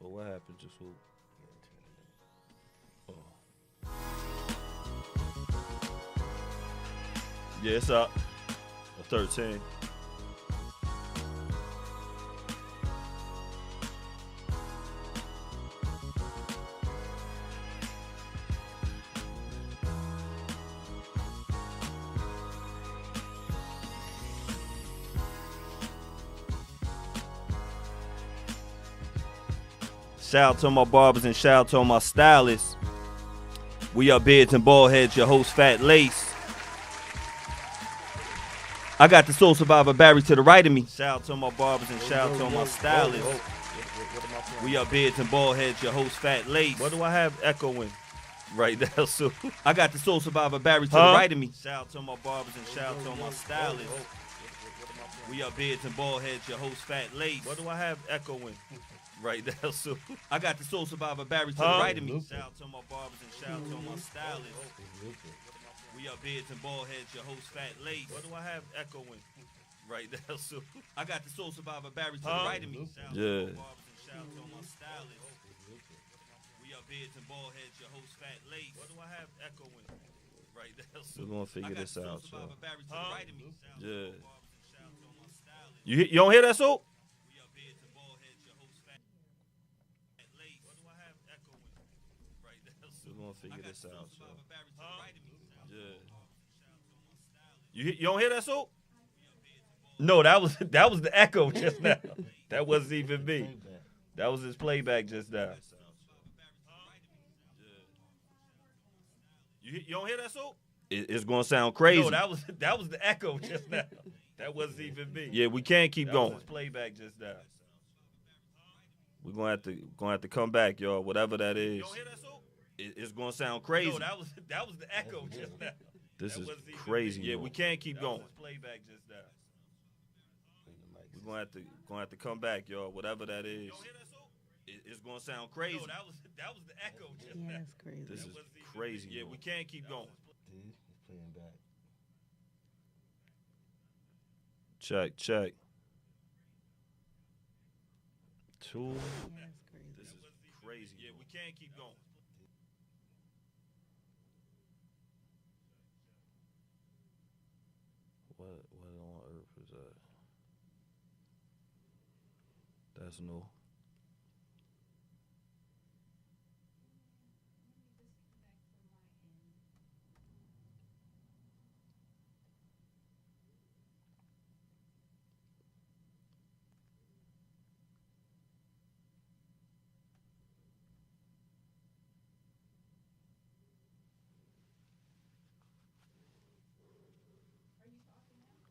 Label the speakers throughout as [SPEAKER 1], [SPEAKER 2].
[SPEAKER 1] But what happened just who? Oh. Yeah, it's up. 13. Shout out to my barbers and shout out to all my stylists. We are Beards and Baldheads, your host Fat Lace. I got the Soul Survivor Barry to the right of me. Shout out to my barbers and shout out to all my stylists. We are Beards and Baldheads, your host Fat Lace. What do I have echoing right now? So I got the Soul Survivor Barry to the right of me. Shout out to my barbers and shout out to all my stylists. We are Beards and Baldheads, your host Fat Lace. What do I have echoing right now? So I got the Soul Survivor Barry to the right of me. Shout out to my barbers and shout out to all my stylists. We are Beards and Baldheads, your host Fat Lace. What do I have echoing right now? So I got the Soul Survivor Barry to the right of me. Shout out to my barbers and shout out to all my stylists. We are Beards and Baldheads, your host Fat Lace. What do I have echoing right now? So we're gonna figure this out. So yeah. You don't hear that, so? We're gonna figure this out. So. Yeah. You don't hear that, so? No, that was the echo just now. That wasn't even me. That was his playback just now. You don't hear that, so? It's gonna sound crazy. No, that was the echo just now. That wasn't even me. Yeah, we can't keep going. That was his playback just now. We're gonna have to come back, y'all. Whatever that is. You don't hear that, so? It's gonna sound crazy. No, that was the echo just now. This is crazy. Yeah, we can't keep going. Playback just now. We're gonna have to come back, y'all. Whatever that is. It's gonna sound crazy. No, that was the echo just now.
[SPEAKER 2] That's crazy.
[SPEAKER 1] This is crazy. Yeah, we can't keep going.
[SPEAKER 3] He's playing back.
[SPEAKER 1] Check. 2.
[SPEAKER 2] That's crazy.
[SPEAKER 1] This is crazy. Yeah, we can't keep going. What on earth is that? That's new.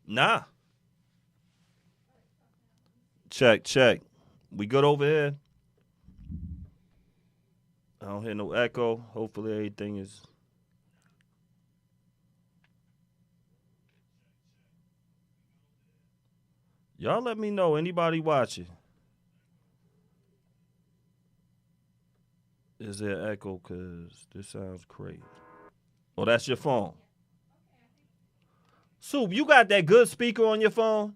[SPEAKER 1] Nah. Check. We good over here? I don't hear no echo. Hopefully everything is. Y'all let me know. Anybody watching? Is there echo? Because this sounds crazy. Oh, that's your phone. Soup, you got that good speaker on your phone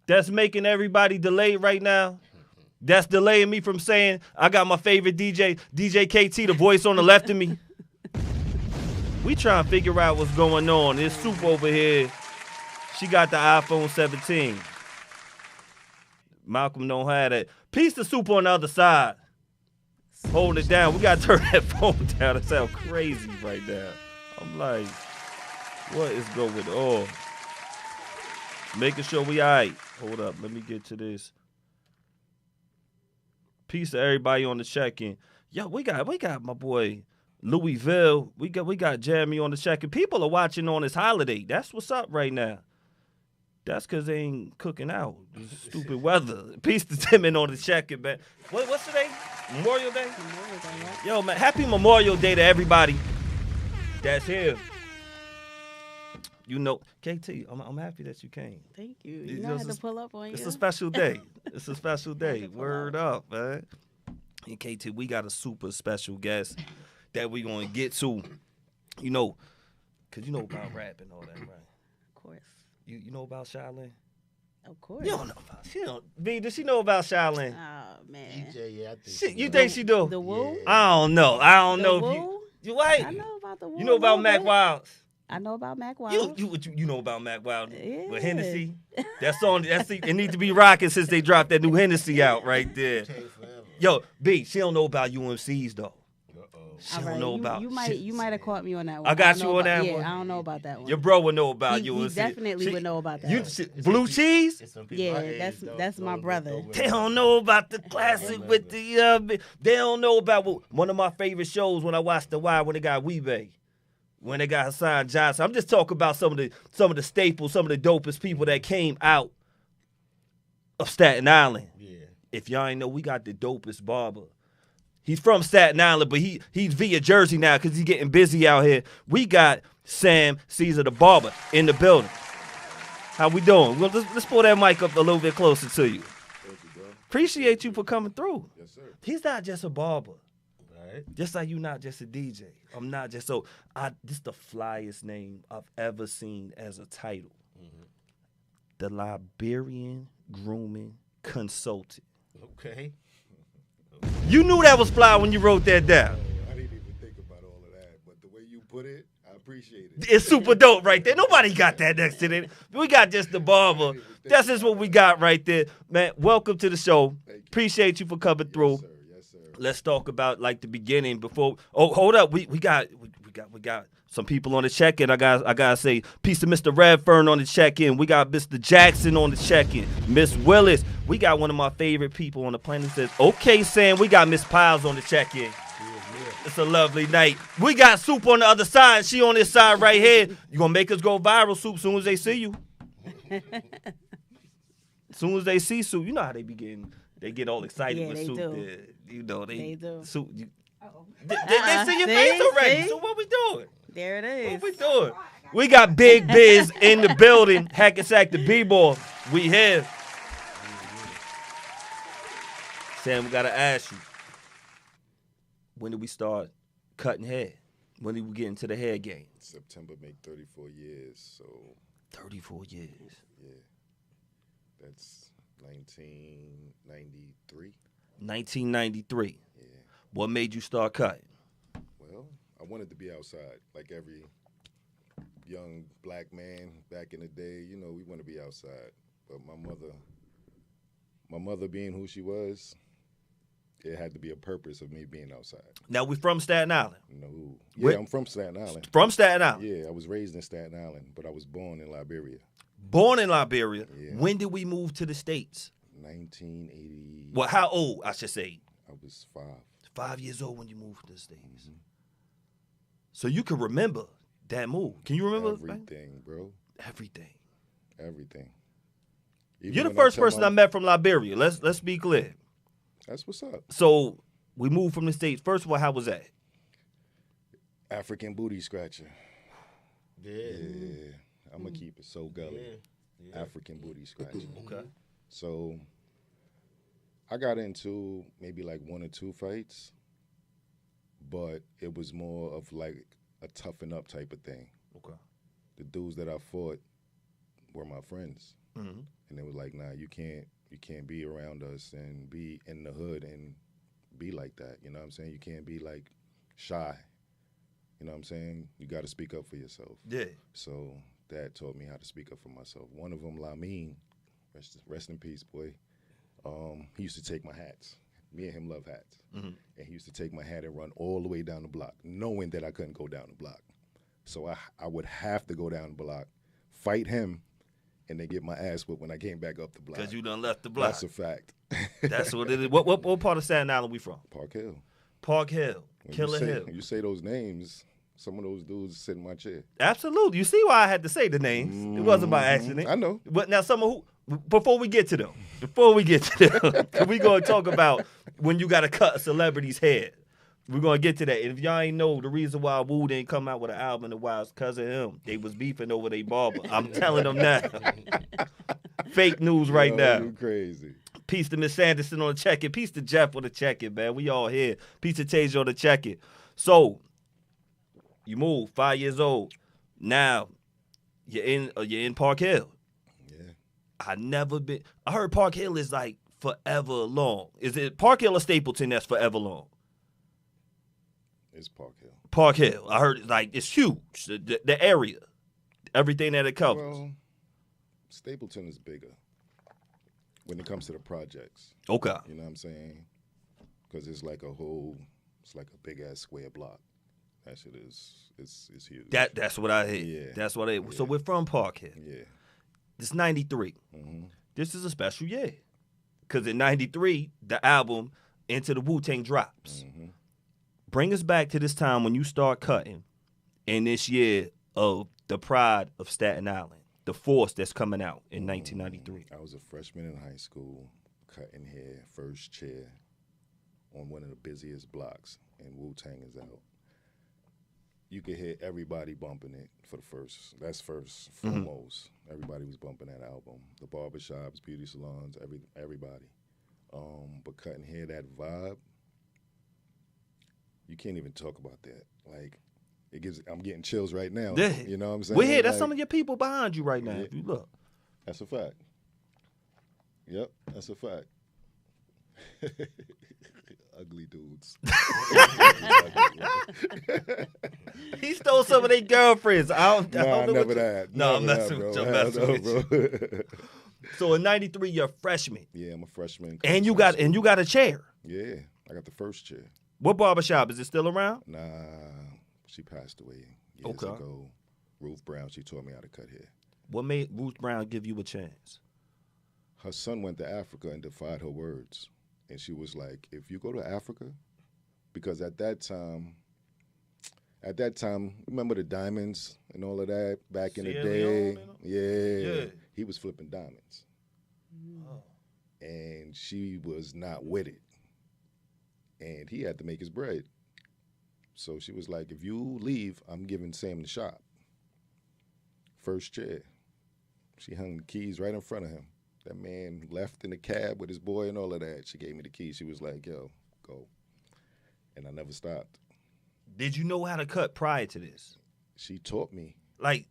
[SPEAKER 1] that's making everybody delayed right now? That's delaying me from saying I got my favorite DJ KT, the voice on the left of me. We trying to figure out what's going on. There's Soup over here. She got the iPhone 17. Malcolm don't have that. Piece the Soup on the other side. Hold it down. We got to turn that phone down. It sounds crazy right now. I'm like, what is going on? Making sure we all right. Hold up. Let me get to this. Peace to everybody on the check-in. Yo, we got my boy Louisville. We got Jeremy on the check-in. People are watching on this holiday. That's what's up right now. That's because they ain't cooking out. Stupid weather. Peace to Timon on the check-in, man. What's today? Memorial Day? Yo, man, happy Memorial Day to everybody that's here. You know, KT, I'm happy that you came.
[SPEAKER 2] Thank you. You know I had to pull up on you.
[SPEAKER 1] It's a special day. It's a special day. Word up, man. And KT, we got a super special guest that we going to get to. You know, because you know about rap and all that, right?
[SPEAKER 2] Of course.
[SPEAKER 1] You know about Shaolin?
[SPEAKER 2] Of course.
[SPEAKER 1] You don't know about she don't. B, does she know about Shaolin?
[SPEAKER 2] Oh man.
[SPEAKER 3] DJ, yeah, I think.
[SPEAKER 1] You think she do?
[SPEAKER 2] The Woo?
[SPEAKER 3] Yeah.
[SPEAKER 1] I don't know. I don't
[SPEAKER 2] The
[SPEAKER 1] know if
[SPEAKER 2] Woo?
[SPEAKER 1] you right.
[SPEAKER 2] I know about the Woo.
[SPEAKER 1] You know
[SPEAKER 2] a
[SPEAKER 1] about
[SPEAKER 2] little
[SPEAKER 1] Mac
[SPEAKER 2] bit.
[SPEAKER 1] Wilds.
[SPEAKER 2] I know about Mac Wild.
[SPEAKER 1] You know about Mac Wild
[SPEAKER 2] Yeah.
[SPEAKER 1] with Hennessy. That song, it needs to be rocking since they dropped that new Hennessy out right there. Yo, B, she don't know about UMCs though. She
[SPEAKER 2] All
[SPEAKER 1] don't
[SPEAKER 2] right,
[SPEAKER 1] know about.
[SPEAKER 2] you might have caught me on that one.
[SPEAKER 1] I got
[SPEAKER 2] don't
[SPEAKER 1] you
[SPEAKER 2] know
[SPEAKER 1] on
[SPEAKER 2] about-
[SPEAKER 1] that
[SPEAKER 2] yeah,
[SPEAKER 1] one.
[SPEAKER 2] I don't know about that one.
[SPEAKER 1] Your bro would know about
[SPEAKER 2] he
[SPEAKER 1] UMC.
[SPEAKER 2] definitely would know about that.
[SPEAKER 1] You
[SPEAKER 2] one.
[SPEAKER 1] blue cheese?
[SPEAKER 2] Yeah, that's my brother.
[SPEAKER 1] They don't know about the classic with the. They don't know about one of my favorite shows when I watched The Wire when they got Weebay. When they got Hassan Johnson. I'm just talking about some of the staples, some of the dopest people that came out of Staten Island.
[SPEAKER 3] Yeah.
[SPEAKER 1] If y'all ain't know, we got the dopest barber. He's from Staten Island, but he's via Jersey now because he's getting busy out here. We got Sam Caesar the barber in the building. How we doing? Well, let's pull that mic up a little bit closer to you.
[SPEAKER 4] Thank you, bro.
[SPEAKER 1] Appreciate you for coming through.
[SPEAKER 4] Yes, sir.
[SPEAKER 1] He's not just a barber.
[SPEAKER 3] Right.
[SPEAKER 1] Just like you not just a DJ. I'm not just this the flyest name I've ever seen as a title.
[SPEAKER 3] Mm-hmm.
[SPEAKER 1] The Liberian Grooming Consultant.
[SPEAKER 3] Okay.
[SPEAKER 1] You knew that was fly when you wrote that down.
[SPEAKER 4] I didn't even think about all of that, but the way you put it, I appreciate it.
[SPEAKER 1] It's super dope right there. Nobody got that next to it. We got just the barber. That's just what we got right there. Man, welcome to the show.
[SPEAKER 4] Thank you.
[SPEAKER 1] Appreciate you for coming through.
[SPEAKER 4] Yes, sir. Yes, sir.
[SPEAKER 1] Let's talk about like the beginning before. Oh, hold up. We got some people on the check-in. I gotta say, peace to Mr. Redfern on the check-in. We got Mr. Jackson on the check-in. Miss Willis. We got one of my favorite people on the planet. Says, okay, Sam. We got Miss Piles on the check-in. It's a lovely night. We got Soup on the other side. She on this side right here. You gonna make us go viral, Soup, soon as they see you. Soon as they see Soup, you know how they be getting. They get all excited
[SPEAKER 2] Yeah,
[SPEAKER 1] with
[SPEAKER 2] they
[SPEAKER 1] Soup.
[SPEAKER 2] do.
[SPEAKER 1] You know
[SPEAKER 2] They do.
[SPEAKER 1] Soup.
[SPEAKER 2] Uh-oh.
[SPEAKER 1] They see your
[SPEAKER 2] See?
[SPEAKER 1] face already.
[SPEAKER 2] See?
[SPEAKER 1] So what we doing?
[SPEAKER 2] There it is.
[SPEAKER 1] What we doing? We got Big Biz in the building. Hackensack the B-Boy. We here. Sam, we gotta ask you. When did we start cutting hair? When did we get into the hair game?
[SPEAKER 4] September make 34 years, so
[SPEAKER 1] 34 years.
[SPEAKER 4] yeah, that's 1993.
[SPEAKER 1] 1993.
[SPEAKER 4] Yeah.
[SPEAKER 1] What made you start cutting?
[SPEAKER 4] Well, I wanted to be outside, like every young black man back in the day. You know, we want to be outside. But my mother being who she was, it had to be a purpose of me being outside.
[SPEAKER 1] Now, we from Staten Island.
[SPEAKER 4] No.
[SPEAKER 1] Where-
[SPEAKER 4] Yeah, I'm from Staten Island.
[SPEAKER 1] From Staten Island.
[SPEAKER 4] Yeah, I was raised in Staten Island, but I was born in Liberia.
[SPEAKER 1] Born in Liberia.
[SPEAKER 4] Yeah.
[SPEAKER 1] When did we move to the States?
[SPEAKER 4] 1980.
[SPEAKER 1] Well, how old, I should say?
[SPEAKER 4] I was 5.
[SPEAKER 1] 5 years old when you moved to the States. So you can remember that move. Can you remember?
[SPEAKER 4] Everything, bro.
[SPEAKER 1] Everything.
[SPEAKER 4] Everything. Even
[SPEAKER 1] You're the
[SPEAKER 4] when
[SPEAKER 1] first
[SPEAKER 4] tell
[SPEAKER 1] person
[SPEAKER 4] my-
[SPEAKER 1] I met from Liberia. Let's be clear.
[SPEAKER 4] That's what's up.
[SPEAKER 1] So we moved from the States. First of all, how was that?
[SPEAKER 4] African booty scratcher.
[SPEAKER 3] Yeah.
[SPEAKER 4] Yeah. I'm going to keep it so gully.
[SPEAKER 3] Yeah.
[SPEAKER 4] African booty scratcher.
[SPEAKER 1] Okay.
[SPEAKER 4] So I got into maybe like 1 or 2 fights, but it was more of like a toughen up type of thing.
[SPEAKER 1] Okay.
[SPEAKER 4] The dudes that I fought were my friends.
[SPEAKER 1] Mm-hmm.
[SPEAKER 4] And they were like, nah, you can't be around us and be in the hood and be like that. You know what I'm saying? You can't be like shy. You know what I'm saying? You got to speak up for yourself.
[SPEAKER 1] Yeah.
[SPEAKER 4] So that taught me how to speak up for myself. One of them, Lamine, rest in peace, boy. He used to take my hats. Me and him love hats.
[SPEAKER 1] Mm-hmm.
[SPEAKER 4] And he used to take my hat and run all the way down the block, knowing that I couldn't go down the block. So I would have to go down the block, fight him, and then get my ass whooped when I came back up the block.
[SPEAKER 1] Because you done left the block.
[SPEAKER 4] That's a fact.
[SPEAKER 1] That's what it is. What part of Staten Island we from?
[SPEAKER 4] Park Hill.
[SPEAKER 1] Park Hill.
[SPEAKER 4] When
[SPEAKER 1] Killer
[SPEAKER 4] you say,
[SPEAKER 1] Hill.
[SPEAKER 4] You say those names, some of those dudes sit in my chair.
[SPEAKER 1] Absolutely. You see why I had to say the names. It wasn't by accident.
[SPEAKER 4] I know.
[SPEAKER 1] But now before we get to them, we going to talk about when you got to cut a celebrity's head. We're going to get to that. And if y'all ain't know, the reason why Wu didn't come out with an album in a while is because of him. They was beefing over their barber. I'm telling them now. Fake news right
[SPEAKER 4] Yo,
[SPEAKER 1] now.
[SPEAKER 4] You crazy.
[SPEAKER 1] Peace to Miss Anderson on the check-in. Peace to Jeff on the check-in, man. We all here. Peace to Tasia on the check-in. So, you move, 5 years old. Now, you're in Park Hill.
[SPEAKER 4] Yeah.
[SPEAKER 1] I never been. I heard Park Hill is like forever long. Is it Park Hill or Stapleton that's forever long?
[SPEAKER 4] It's Park Hill.
[SPEAKER 1] Park Hill. I heard like it's huge. The area, everything that it covers.
[SPEAKER 4] Well, Stapleton is bigger when it comes to the projects.
[SPEAKER 1] Okay.
[SPEAKER 4] You know what I'm saying? Because it's like a big ass square block. That shit it's huge.
[SPEAKER 1] That's what I hear.
[SPEAKER 4] Yeah.
[SPEAKER 1] That's what I hear. So we're from Park Hill.
[SPEAKER 4] Yeah.
[SPEAKER 1] It's 93.
[SPEAKER 4] Mm-hmm.
[SPEAKER 1] This is a special year. Because in 93, the album Into the Wu-Tang drops.
[SPEAKER 4] Mm-hmm.
[SPEAKER 1] Bring us back to this time when you start cutting in this year of the pride of Staten Island, the force that's coming out in 1993.
[SPEAKER 4] I was a freshman in high school, cutting hair, first chair, on one of the busiest blocks, and Wu-Tang is out. You could hear everybody bumping it for the first. That's first, foremost. Everybody was bumping that album. The barbershops, beauty salons, everybody. But cutting hair, that vibe, you can't even talk about that. Like, I'm getting chills right now.
[SPEAKER 1] Yeah.
[SPEAKER 4] You know what I'm saying?
[SPEAKER 1] We're here. That's
[SPEAKER 4] like,
[SPEAKER 1] some of your people behind you right now.
[SPEAKER 4] Yeah.
[SPEAKER 1] If you look.
[SPEAKER 4] That's a fact. Yep, that's a fact. Ugly dudes.
[SPEAKER 1] He stole some of their girlfriends. I don't know
[SPEAKER 4] never
[SPEAKER 1] what
[SPEAKER 4] that.
[SPEAKER 1] No, I'm
[SPEAKER 4] Never
[SPEAKER 1] messing
[SPEAKER 4] that,
[SPEAKER 1] with
[SPEAKER 4] bro.
[SPEAKER 1] you. I'm messing with you. So in 93, you're a freshman.
[SPEAKER 4] Yeah, I'm a freshman.
[SPEAKER 1] And you got a chair.
[SPEAKER 4] Yeah, I got the first chair.
[SPEAKER 1] What barbershop? Is it still around?
[SPEAKER 4] Nah, she passed away years ago. Ruth Brown, she taught me how to cut hair.
[SPEAKER 1] What made Ruth Brown give you a chance?
[SPEAKER 4] Her son went to Africa and defied her words. And she was like, if you go to Africa, because at that time, remember the diamonds and all of that back in the day? Yeah. He was flipping diamonds.
[SPEAKER 1] Oh.
[SPEAKER 4] And she was not with it. And he had to make his bread. So she was like, if you leave, I'm giving Sam the shop. First chair. She hung the keys right in front of him. That man left in the cab with his boy and all of that. She gave me the keys. She was like, yo, go. And I never stopped.
[SPEAKER 1] Did you know how to cut prior to this?
[SPEAKER 4] She taught me.
[SPEAKER 1] Like,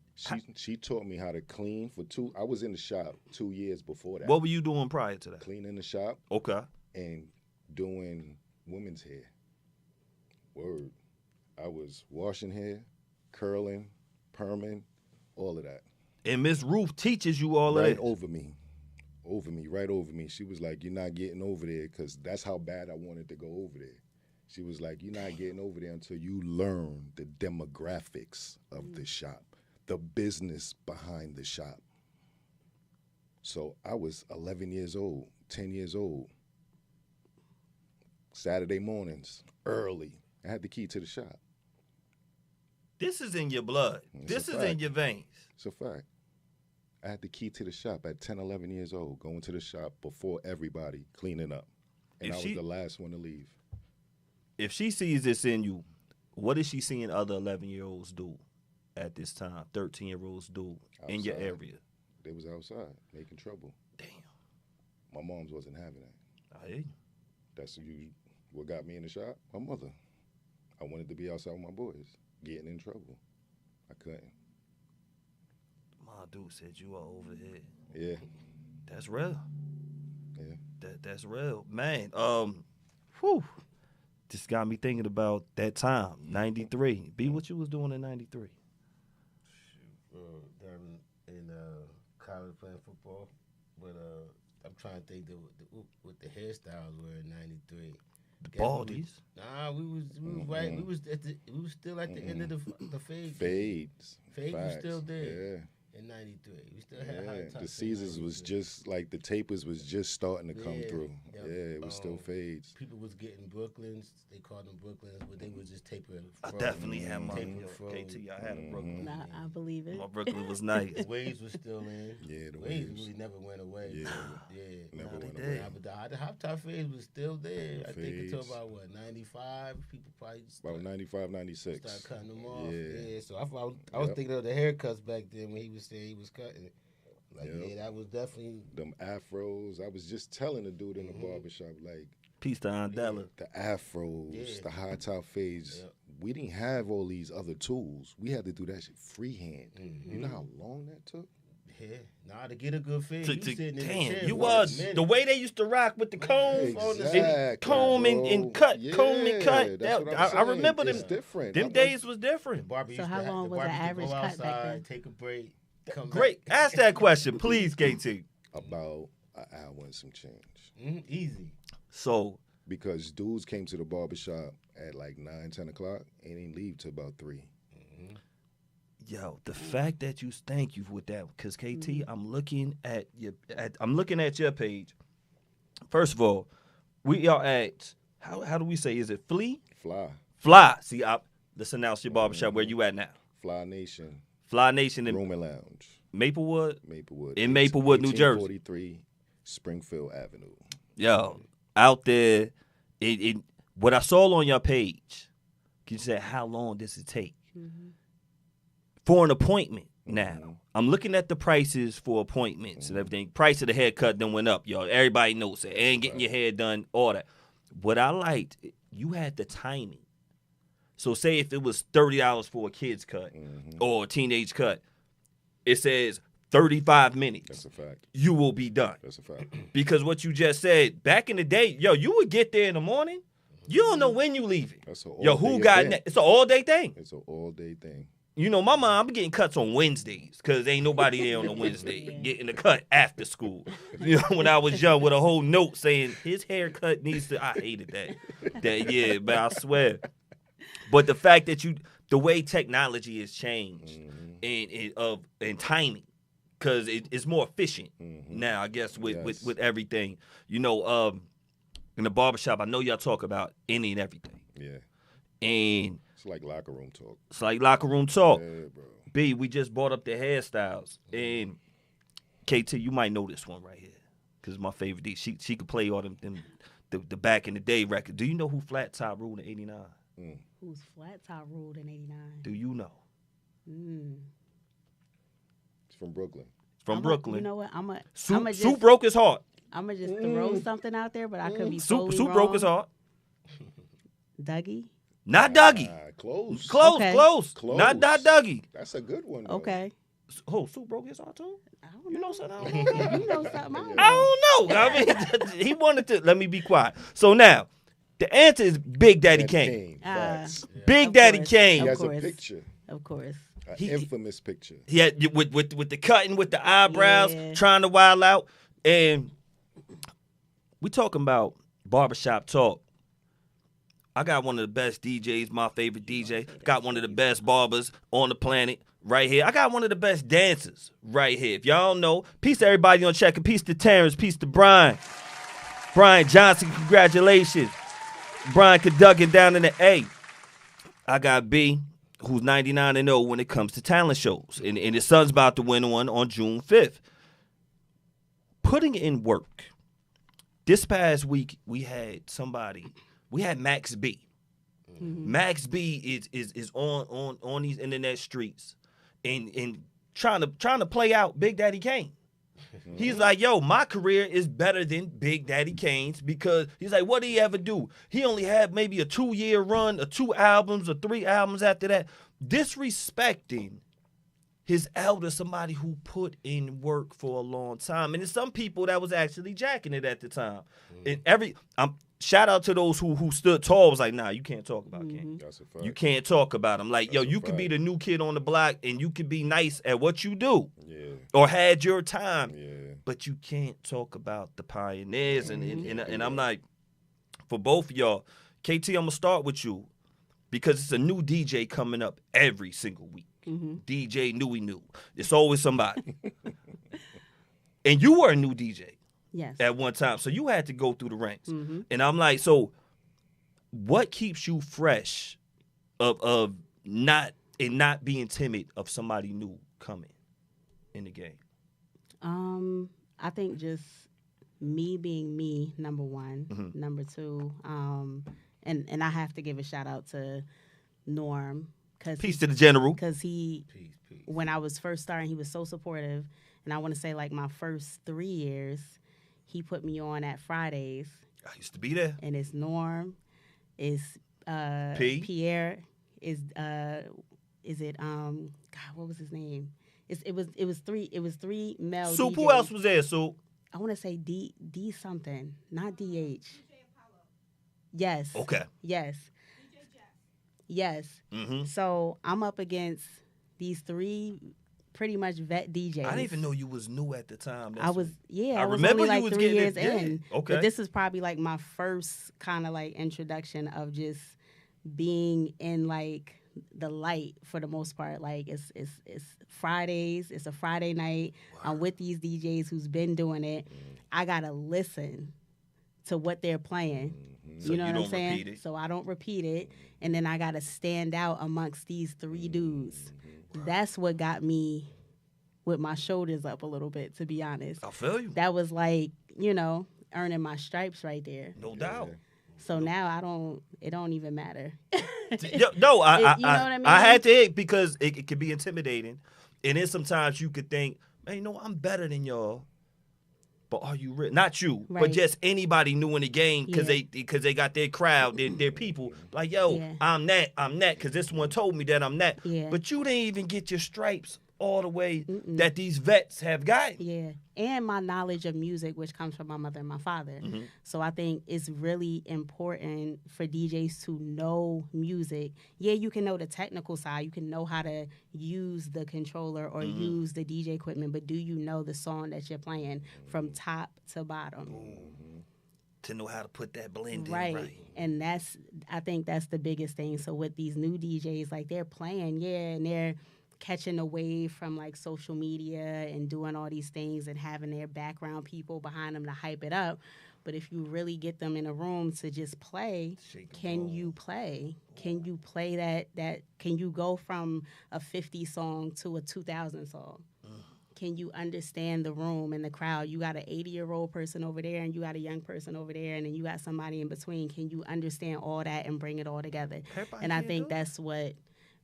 [SPEAKER 4] she taught me how to clean for I was in the shop 2 years before that.
[SPEAKER 1] What were you doing prior to that?
[SPEAKER 4] Cleaning the shop.
[SPEAKER 1] Okay.
[SPEAKER 4] And doing women's hair. Word. I was washing hair, curling, perming, all of that.
[SPEAKER 1] And Miss Ruth teaches you all of that.
[SPEAKER 4] Right over me. Right over me. She was like, you're not getting over there, because that's how bad I wanted to go over there. She was like, you're not getting over there until you learn the demographics of the shop, the business behind the shop. So I was 11 years old, 10 years old. Saturday mornings, early. I had the key to the shop.
[SPEAKER 1] This is in your blood. This is in your veins.
[SPEAKER 4] It's a fact. I had the key to the shop at 10, 11 years old, going to the shop before everybody, cleaning up. And I was the last one to leave.
[SPEAKER 1] If she sees this in you, what is she seeing other 11-year-olds do at this time, 13-year-olds do in your area?
[SPEAKER 4] They was outside making trouble.
[SPEAKER 1] Damn.
[SPEAKER 4] My mom's wasn't having that.
[SPEAKER 1] I hear you.
[SPEAKER 4] That's what got me in the shop? My mother. I wanted to be outside with my boys, getting in trouble. I couldn't.
[SPEAKER 1] My dude said you are over here.
[SPEAKER 4] Yeah.
[SPEAKER 1] That's real.
[SPEAKER 4] Yeah.
[SPEAKER 1] That's real. Man, whew. Just got me thinking about that time, 93. B, what you was doing in 93?
[SPEAKER 3] Down in college playing football. But I'm trying to think what the hairstyles were in 93.
[SPEAKER 1] The baldies?
[SPEAKER 3] Nah, we was right. We was still at the end of the fade.
[SPEAKER 4] Fades.
[SPEAKER 3] Fade was still there.
[SPEAKER 4] Yeah.
[SPEAKER 3] In 93. We still had high top.
[SPEAKER 4] The seasons was just like the tapers was just starting to come through.
[SPEAKER 3] Yep.
[SPEAKER 4] Yeah, it was still fades.
[SPEAKER 3] People was getting Brooklyns. They called them Brooklyns, but they was just tapering.
[SPEAKER 1] I definitely had my
[SPEAKER 3] taper
[SPEAKER 1] KT. I had a Brooklyn.
[SPEAKER 2] Nah, I believe it.
[SPEAKER 1] My Brooklyn was nice.
[SPEAKER 3] The waves was still in.
[SPEAKER 4] Yeah, the
[SPEAKER 3] waves
[SPEAKER 4] waves
[SPEAKER 3] really never went away.
[SPEAKER 4] Yeah.
[SPEAKER 3] Never
[SPEAKER 4] went
[SPEAKER 1] away.
[SPEAKER 3] Nah, but the hop top phase was still there.
[SPEAKER 4] The
[SPEAKER 3] I think until
[SPEAKER 4] fades.
[SPEAKER 3] about 95. People probably
[SPEAKER 4] About 95, 96.
[SPEAKER 3] start cutting them off.
[SPEAKER 4] Yeah.
[SPEAKER 3] So I was thinking of the haircuts back then when he was saying he was cutting it. Like,
[SPEAKER 4] Yep.
[SPEAKER 3] that was definitely
[SPEAKER 4] Them afros. I was just telling the dude in the barbershop, like,
[SPEAKER 1] Peace to Andela.
[SPEAKER 4] the afros, the high top fades.
[SPEAKER 3] Yep.
[SPEAKER 4] We didn't have all these other tools. We had to do that shit freehand. You know how long that took?
[SPEAKER 3] Yeah, nah, to get a good fade.
[SPEAKER 1] To-
[SPEAKER 3] You
[SPEAKER 1] to-
[SPEAKER 3] sitting in the
[SPEAKER 1] damn,
[SPEAKER 3] chair
[SPEAKER 1] you
[SPEAKER 3] for a
[SPEAKER 1] was
[SPEAKER 3] minute.
[SPEAKER 1] the way they used to rock with the comb,
[SPEAKER 4] Exactly,
[SPEAKER 1] comb and
[SPEAKER 4] bro.
[SPEAKER 1] cut,
[SPEAKER 4] Yeah,
[SPEAKER 1] comb and cut.
[SPEAKER 4] that's what I'm
[SPEAKER 1] I remember
[SPEAKER 4] saying.
[SPEAKER 1] them.
[SPEAKER 4] It's different.
[SPEAKER 1] Them
[SPEAKER 4] I'm
[SPEAKER 1] days
[SPEAKER 4] like,
[SPEAKER 1] was
[SPEAKER 3] The
[SPEAKER 1] different.
[SPEAKER 3] barber
[SPEAKER 2] So
[SPEAKER 3] used
[SPEAKER 2] how
[SPEAKER 3] to
[SPEAKER 2] long
[SPEAKER 3] the
[SPEAKER 2] was
[SPEAKER 3] barber
[SPEAKER 2] the
[SPEAKER 3] used to
[SPEAKER 2] average
[SPEAKER 3] go
[SPEAKER 2] cut back
[SPEAKER 3] outside,
[SPEAKER 2] then?
[SPEAKER 3] take a break, come
[SPEAKER 1] Great.
[SPEAKER 3] back.
[SPEAKER 1] Ask that question, please, KT.
[SPEAKER 4] about an hour and some change.
[SPEAKER 3] Easy.
[SPEAKER 1] So
[SPEAKER 4] Because dudes came to the barbershop at like 9, 10 o'clock and didn't leave till about 3.
[SPEAKER 1] yo, the fact that you thank you with that, because KT, I'm looking at your page. First of all, we are at how do we say? Is it Fly? See, let's announce your barbershop. Where you at now?
[SPEAKER 4] Fly Nation,
[SPEAKER 1] Fly Nation in
[SPEAKER 4] Room and Lounge,
[SPEAKER 1] Maplewood.
[SPEAKER 4] Maplewood.
[SPEAKER 1] In Maplewood, New Jersey.
[SPEAKER 4] 1843 Springfield Avenue.
[SPEAKER 1] Yo, out there, what I saw on your page, you said, how long does it take for an appointment? Now, I'm looking at the prices for appointments and everything. Price of the haircut then went up, yo. Everybody knows it. And getting your hair done, all that. What I liked, you had the timing. So say if it was $30 for a kid's cut or a teenage cut, it says 35 minutes.
[SPEAKER 4] That's a fact.
[SPEAKER 1] You will be done.
[SPEAKER 4] That's a fact.
[SPEAKER 1] Because what you just said, back in the day, yo, you would get there in the morning. You don't know when you leaving.
[SPEAKER 4] That's an
[SPEAKER 1] Yo, who got
[SPEAKER 4] event.
[SPEAKER 1] it's an all-day thing.
[SPEAKER 4] It's an all-day thing.
[SPEAKER 1] You know, my mom, I'm getting cuts on Wednesdays because ain't nobody there on a Wednesday getting a cut after school. You know, when I was young with a whole note saying his haircut needs to, I hated that. Yeah, but I swear. But the fact that the way technology has changed and timing, because it's more efficient now, I guess, with everything. You know, in the barbershop, I know y'all talk about any and everything.
[SPEAKER 4] Yeah.
[SPEAKER 1] And
[SPEAKER 4] It's like locker room talk.
[SPEAKER 1] it's like locker room talk.
[SPEAKER 4] Yeah, bro.
[SPEAKER 1] B, we just brought up the hairstyles. And KT, you might know this one right here. Because it's my favorite D. She could play all them the back in the day record. Do you know who Flat Top ruled in 89?
[SPEAKER 2] Who's flat top ruled in 89?
[SPEAKER 1] Do you know?
[SPEAKER 4] It's from Brooklyn.
[SPEAKER 1] From Brooklyn.
[SPEAKER 2] You know what? I'm
[SPEAKER 1] Sue broke his heart.
[SPEAKER 2] gonna just throw something out there, but I could be
[SPEAKER 1] Sue
[SPEAKER 2] totally wrong.
[SPEAKER 1] broke his heart.
[SPEAKER 2] Dougie.
[SPEAKER 1] Not Dougie.
[SPEAKER 4] Close.
[SPEAKER 1] Close,
[SPEAKER 2] Okay.
[SPEAKER 1] close.
[SPEAKER 4] Close.
[SPEAKER 1] Not Dougie.
[SPEAKER 4] That's a good one, though.
[SPEAKER 2] Okay.
[SPEAKER 1] Oh, Sue broke his heart too?
[SPEAKER 2] I don't
[SPEAKER 1] You
[SPEAKER 2] know.
[SPEAKER 1] know something? I don't know.
[SPEAKER 2] You know something.
[SPEAKER 1] I don't know. I mean, he wanted to. Let me be quiet. So now, the answer is Big Daddy Kane.
[SPEAKER 4] Facts.
[SPEAKER 1] Big
[SPEAKER 2] Of
[SPEAKER 1] Daddy
[SPEAKER 2] course.
[SPEAKER 1] Kane.
[SPEAKER 4] He
[SPEAKER 2] Of
[SPEAKER 4] has a
[SPEAKER 2] course.
[SPEAKER 4] picture.
[SPEAKER 2] Of course.
[SPEAKER 4] An
[SPEAKER 1] He-
[SPEAKER 4] infamous picture.
[SPEAKER 1] He had with the cutting, with the eyebrows,
[SPEAKER 2] Yeah.
[SPEAKER 1] trying to wild out, and we talking about barbershop talk. I got one of the best DJs, my favorite DJ. Got one of the best barbers on the planet right here. I got one of the best dancers right here. If y'all don't know, peace to everybody on check. Peace to Terrence. Peace to Brian. Brian Johnson, congratulations. Brian Caduckin down in the A. I got B, who's 99-0 when it comes to talent shows. And his son's about to win one on June 5th. Putting in work. This past week, we had Max B. Max B is on these internet streets and trying to play out Big Daddy Kane. He's like, yo, my career is better than Big Daddy Kane's because he's like, what did he ever do? He only had maybe a 2-year run, or 2 albums, or 3 albums after that. Disrespecting his elder, somebody who put in work for a long time. And there's some people that was actually jacking it at the time. And shout out to those who stood tall, was like, nah, you can't talk about King.
[SPEAKER 4] That's a fact.
[SPEAKER 1] You can't talk about him. Like, yo,
[SPEAKER 4] That's a
[SPEAKER 1] you could be
[SPEAKER 4] fact.
[SPEAKER 1] the new kid on the block and you could be nice at what you do
[SPEAKER 4] Yeah.
[SPEAKER 1] or had your time.
[SPEAKER 4] Yeah.
[SPEAKER 1] But you can't talk about the pioneers. And I'm like, for both of y'all, KT, I'm going to start with you because it's a new DJ coming up every single week. DJ New. It's always somebody. And you were a new DJ
[SPEAKER 2] Yes.
[SPEAKER 1] at one time. So you had to go through the ranks. And I'm like, so what keeps you fresh of not being timid of somebody new coming in the game?
[SPEAKER 2] I think just me being me, number one. Number two, and I have to give a shout out to Norm.
[SPEAKER 1] Peace to the general.
[SPEAKER 2] Because
[SPEAKER 3] Peace.
[SPEAKER 2] when I was first starting, he was so supportive. And I want to say like my first 3 years, he put me on at Fridays.
[SPEAKER 1] I used to be there.
[SPEAKER 2] And it's Norm, it's
[SPEAKER 1] P.
[SPEAKER 2] Pierre, is it God, what was his name? It was three male
[SPEAKER 1] Soup,
[SPEAKER 2] DJs.
[SPEAKER 1] who else was there, Soup?
[SPEAKER 2] I want to say D something, not DH. Yes.
[SPEAKER 1] Okay.
[SPEAKER 2] Yes. Yes.
[SPEAKER 1] Mm-hmm.
[SPEAKER 2] So I'm up against these 3 pretty much vet DJs.
[SPEAKER 1] I didn't even know you was new at the time.
[SPEAKER 2] I was
[SPEAKER 1] remember
[SPEAKER 2] only like
[SPEAKER 1] you was
[SPEAKER 2] 3
[SPEAKER 1] getting
[SPEAKER 2] years
[SPEAKER 1] it. Yeah.
[SPEAKER 2] in.
[SPEAKER 1] Okay.
[SPEAKER 2] But this is probably like my first kind of like introduction of just being in like the light for the most part. Like it's Fridays. It's a Friday night. I'm with these DJs who's been doing it. I gotta listen to what they're playing.
[SPEAKER 1] So
[SPEAKER 2] You know
[SPEAKER 1] you
[SPEAKER 2] what I'm
[SPEAKER 1] don't
[SPEAKER 2] saying?
[SPEAKER 1] repeat it.
[SPEAKER 2] So I don't repeat it, and then I gotta stand out amongst these 3 dudes. That's what got me with my shoulders up a little bit, to be honest.
[SPEAKER 1] I feel you.
[SPEAKER 2] That was like, earning my stripes right there.
[SPEAKER 1] No doubt.
[SPEAKER 2] So now it don't even matter.
[SPEAKER 1] No, I
[SPEAKER 2] You know what I mean?
[SPEAKER 1] I had to hit because it can be intimidating. And then sometimes you could think, man, I'm better than y'all. But are you real? Not you, but
[SPEAKER 2] Right.
[SPEAKER 1] just anybody new in the game because
[SPEAKER 2] Yeah.
[SPEAKER 1] they got their crowd, their people. Like, yo,
[SPEAKER 2] Yeah.
[SPEAKER 1] I'm that, because this one told me that I'm that.
[SPEAKER 2] Yeah.
[SPEAKER 1] But you didn't even get your stripes all the way that these vets have gotten.
[SPEAKER 2] Yeah. And my knowledge of music, which comes from my mother and my father. So I think it's really important for DJs to know music. Yeah, you can know the technical side. You can know how to use the controller or use the DJ equipment, but do you know the song that you're playing from top to bottom?
[SPEAKER 1] To know how to put that blend
[SPEAKER 2] Right.
[SPEAKER 1] in right.
[SPEAKER 2] And I think that's the biggest thing. So with these new DJs, like they're playing, and they're catching a wave from like social media and doing all these things and having their background people behind them to hype it up. But if you really get them in a room to just play, can you play? Can you play that? Can you go from a 50 song to a 2000 song? Can you understand the room and the crowd? You got an 80-year-old person over there and you got a young person over there and then you got somebody in between. Can you understand all that and bring it all together?
[SPEAKER 1] Everybody
[SPEAKER 2] And I
[SPEAKER 1] can't
[SPEAKER 2] think
[SPEAKER 1] do it.
[SPEAKER 2] that's what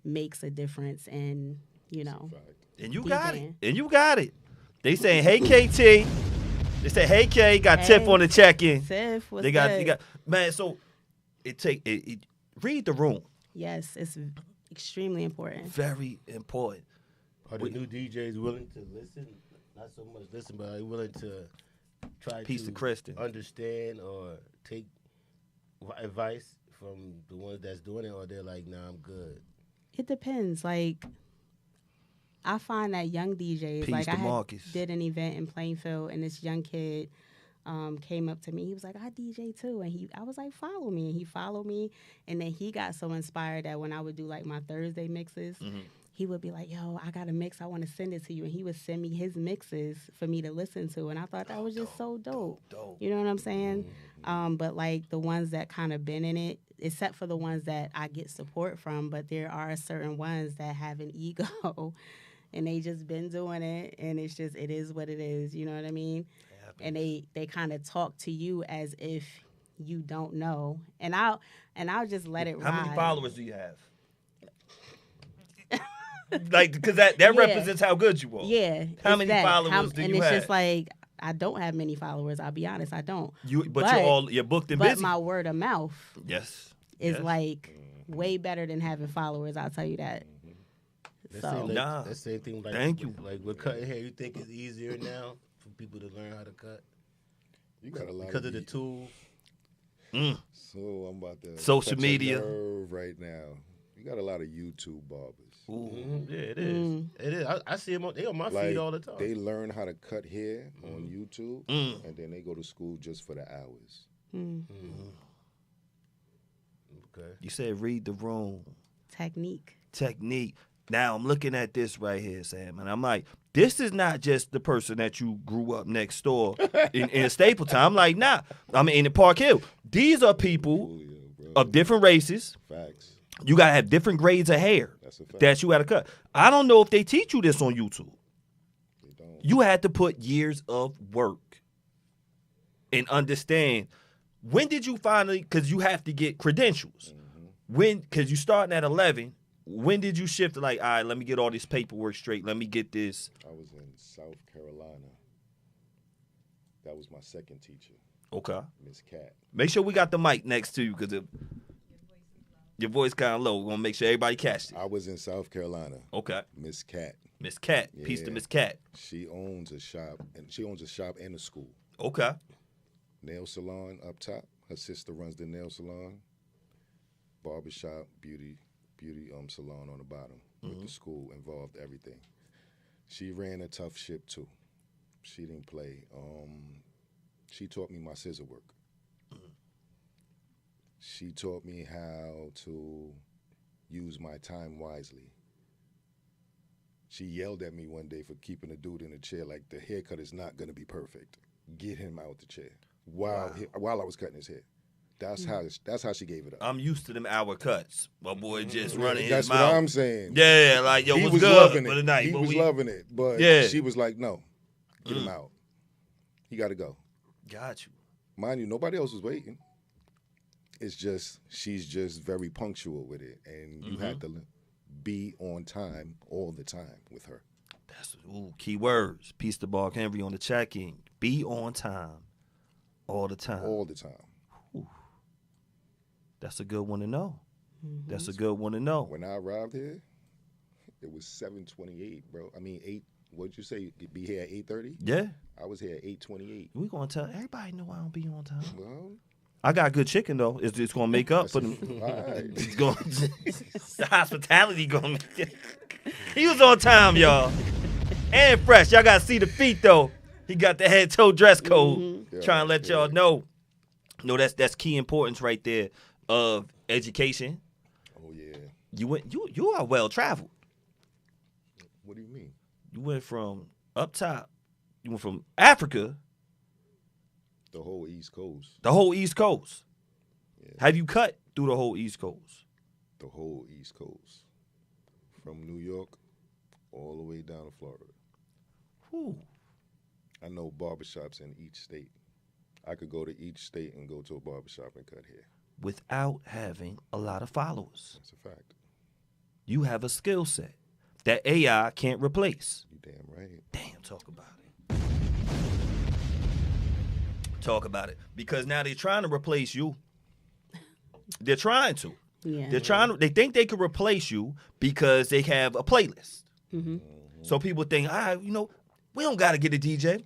[SPEAKER 2] makes a difference in,
[SPEAKER 1] And you got
[SPEAKER 2] DJing.
[SPEAKER 1] it. And you got it. They saying, hey, KT. They say, hey, K, got
[SPEAKER 2] Hey.
[SPEAKER 1] tip on the check-in.
[SPEAKER 2] Tiff, what's
[SPEAKER 1] They got,
[SPEAKER 2] good?
[SPEAKER 1] man, so read the room.
[SPEAKER 2] Yes, it's extremely important.
[SPEAKER 1] Very important.
[SPEAKER 3] Are the new DJs willing to listen? Not so much listen, but are they willing to try
[SPEAKER 1] Peace
[SPEAKER 3] to
[SPEAKER 1] to Kristen.
[SPEAKER 3] understand or take advice from the ones that's doing it, or they're like, nah, I'm good?
[SPEAKER 2] It depends. Like, I find that young DJs,
[SPEAKER 1] Peace
[SPEAKER 2] like
[SPEAKER 1] to
[SPEAKER 2] I had,
[SPEAKER 1] Marcus.
[SPEAKER 2] did an event in Plainfield, and this young kid came up to me. He was like, I DJ too. And I was like, follow me. And he followed me. And then he got so inspired that when I would do like my Thursday mixes, he would be like, yo, I got a mix. I want to send it to you. And he would send me his mixes for me to listen to. And I thought that was just so dope. You know what I'm saying? But like the ones that kind of been in it, except for the ones that I get support from, but there are certain ones that have an ego and they just been doing it. And it is what it is. You know what I mean? And they kind of talk to you as if you don't know. And I'll just let it ride.
[SPEAKER 1] How many followers do you have? Like, because that
[SPEAKER 2] Yeah.
[SPEAKER 1] represents how good you are.
[SPEAKER 2] Yeah.
[SPEAKER 1] How
[SPEAKER 2] it's
[SPEAKER 1] many
[SPEAKER 2] that.
[SPEAKER 1] followers do
[SPEAKER 2] and
[SPEAKER 1] you
[SPEAKER 2] it's
[SPEAKER 1] have?
[SPEAKER 2] just like, I don't have many followers. I'll be honest, I don't.
[SPEAKER 1] But you're booked and
[SPEAKER 2] But
[SPEAKER 1] busy.
[SPEAKER 2] my word of mouth
[SPEAKER 1] Yes.
[SPEAKER 2] is
[SPEAKER 1] Yes.
[SPEAKER 2] like way better than having followers. I'll tell you that. So
[SPEAKER 1] Nah.
[SPEAKER 3] That same thing. Like,
[SPEAKER 1] Thank you.
[SPEAKER 3] Like with cutting hair, you think it's easier now for people to learn how to cut
[SPEAKER 4] You got a lot
[SPEAKER 3] because of the tools?
[SPEAKER 4] So I'm about to
[SPEAKER 1] Social
[SPEAKER 4] touch a
[SPEAKER 1] media.
[SPEAKER 4] nerve right now. You got a lot of YouTube barbers.
[SPEAKER 3] Yeah, it is. It is. I see them. They on my feed all the time.
[SPEAKER 4] They learn how to cut hair on YouTube, and then they go to school just for the hours.
[SPEAKER 3] Okay.
[SPEAKER 1] You said read the room.
[SPEAKER 2] technique.
[SPEAKER 1] Now I'm looking at this right here, Sam, and I'm like, this is not just the person that you grew up next door in Stapleton. I'm like, nah. I mean, in Park Hill. These are people of different races.
[SPEAKER 4] Facts.
[SPEAKER 1] You gotta have different grades of hair
[SPEAKER 4] That's a fact.
[SPEAKER 1] that you gotta cut. I don't know if they teach you this on YouTube.
[SPEAKER 4] They don't.
[SPEAKER 1] You had to put years of work and understand. When did you finally? Because you have to get credentials. When? Because you starting at 11. When did you shift to like, all right, let me get all this paperwork straight. Let me get this.
[SPEAKER 4] I was in South Carolina. That was my second teacher,
[SPEAKER 1] Okay.
[SPEAKER 4] Miss Cat.
[SPEAKER 1] Make sure we got the mic next to you because your voice kind of low. We're gonna make sure everybody catch it.
[SPEAKER 4] I was in South Carolina.
[SPEAKER 1] Okay.
[SPEAKER 4] Miss Cat.
[SPEAKER 1] Miss Cat. Peace to
[SPEAKER 4] Yeah.
[SPEAKER 1] Miss Cat.
[SPEAKER 4] She owns a shop, and a school.
[SPEAKER 1] Okay.
[SPEAKER 4] Nail salon up top. Her sister runs the nail salon. Barbershop, beauty salon on the bottom. With the school involved, everything. She ran a tough ship too. She didn't play. She taught me my scissor work. She taught me how to use my time wisely. She yelled at me one day for keeping a dude in a chair like the haircut is not going to be perfect. Get him out the chair while I was cutting his hair. That's how she gave it up.
[SPEAKER 1] I'm used to them hour cuts. My boy just running his
[SPEAKER 4] That's
[SPEAKER 1] mouth.
[SPEAKER 4] what I'm saying.
[SPEAKER 1] Yeah, like, yo,
[SPEAKER 4] He
[SPEAKER 1] what's
[SPEAKER 4] was
[SPEAKER 1] good
[SPEAKER 4] loving
[SPEAKER 1] for
[SPEAKER 4] it.
[SPEAKER 1] the night?
[SPEAKER 4] He
[SPEAKER 1] But
[SPEAKER 4] was loving it, but
[SPEAKER 1] Yeah.
[SPEAKER 4] she was like, no, get him out. He got to go.
[SPEAKER 1] Got you.
[SPEAKER 4] Mind you, nobody else was waiting. It's just, she's just very punctual with it. And you had to be on time all the time with her.
[SPEAKER 1] That's key words. Peace to Bark Henry on the check-in. Be on time all the time.
[SPEAKER 4] All the time.
[SPEAKER 1] That's a good one to know. That's a good one to know.
[SPEAKER 4] When I arrived here, it was 7:28, bro. I mean, 8, what'd you say? You'd be here at 8:30?
[SPEAKER 1] Yeah.
[SPEAKER 4] I was here at 8:28.
[SPEAKER 1] We gonna tell everybody know I don't be on time.
[SPEAKER 4] Well,
[SPEAKER 1] I got good chicken though. It's just gonna make up for them.
[SPEAKER 4] all right.
[SPEAKER 1] It's going the hospitality gonna make it. He was on time, y'all. And fresh. Y'all gotta see the feet though. He got the head toe dress code.
[SPEAKER 4] Yeah,
[SPEAKER 1] Trying to let y'all know. No, that's key importance right there of education.
[SPEAKER 4] Oh, yeah.
[SPEAKER 1] You are well traveled.
[SPEAKER 4] What do you mean?
[SPEAKER 1] You went from up top. You went from Africa,
[SPEAKER 4] The whole East Coast.
[SPEAKER 1] the whole East Coast.
[SPEAKER 4] Yeah.
[SPEAKER 1] Have you cut through the whole East Coast?
[SPEAKER 4] The whole East Coast. From New York all the way down to Florida.
[SPEAKER 1] Whew.
[SPEAKER 4] I know barbershops in each state. I could go to each state and go to a barbershop and cut hair.
[SPEAKER 1] Without having a lot of followers.
[SPEAKER 4] That's a fact.
[SPEAKER 1] You have a skill set that AI can't replace.
[SPEAKER 4] You damn right.
[SPEAKER 1] Damn, talk about it. Talk about it. Because now they're trying to replace you. They're trying to.
[SPEAKER 2] Yeah.
[SPEAKER 1] They think they could replace you because they have a playlist. So people think, we don't got to get a DJ.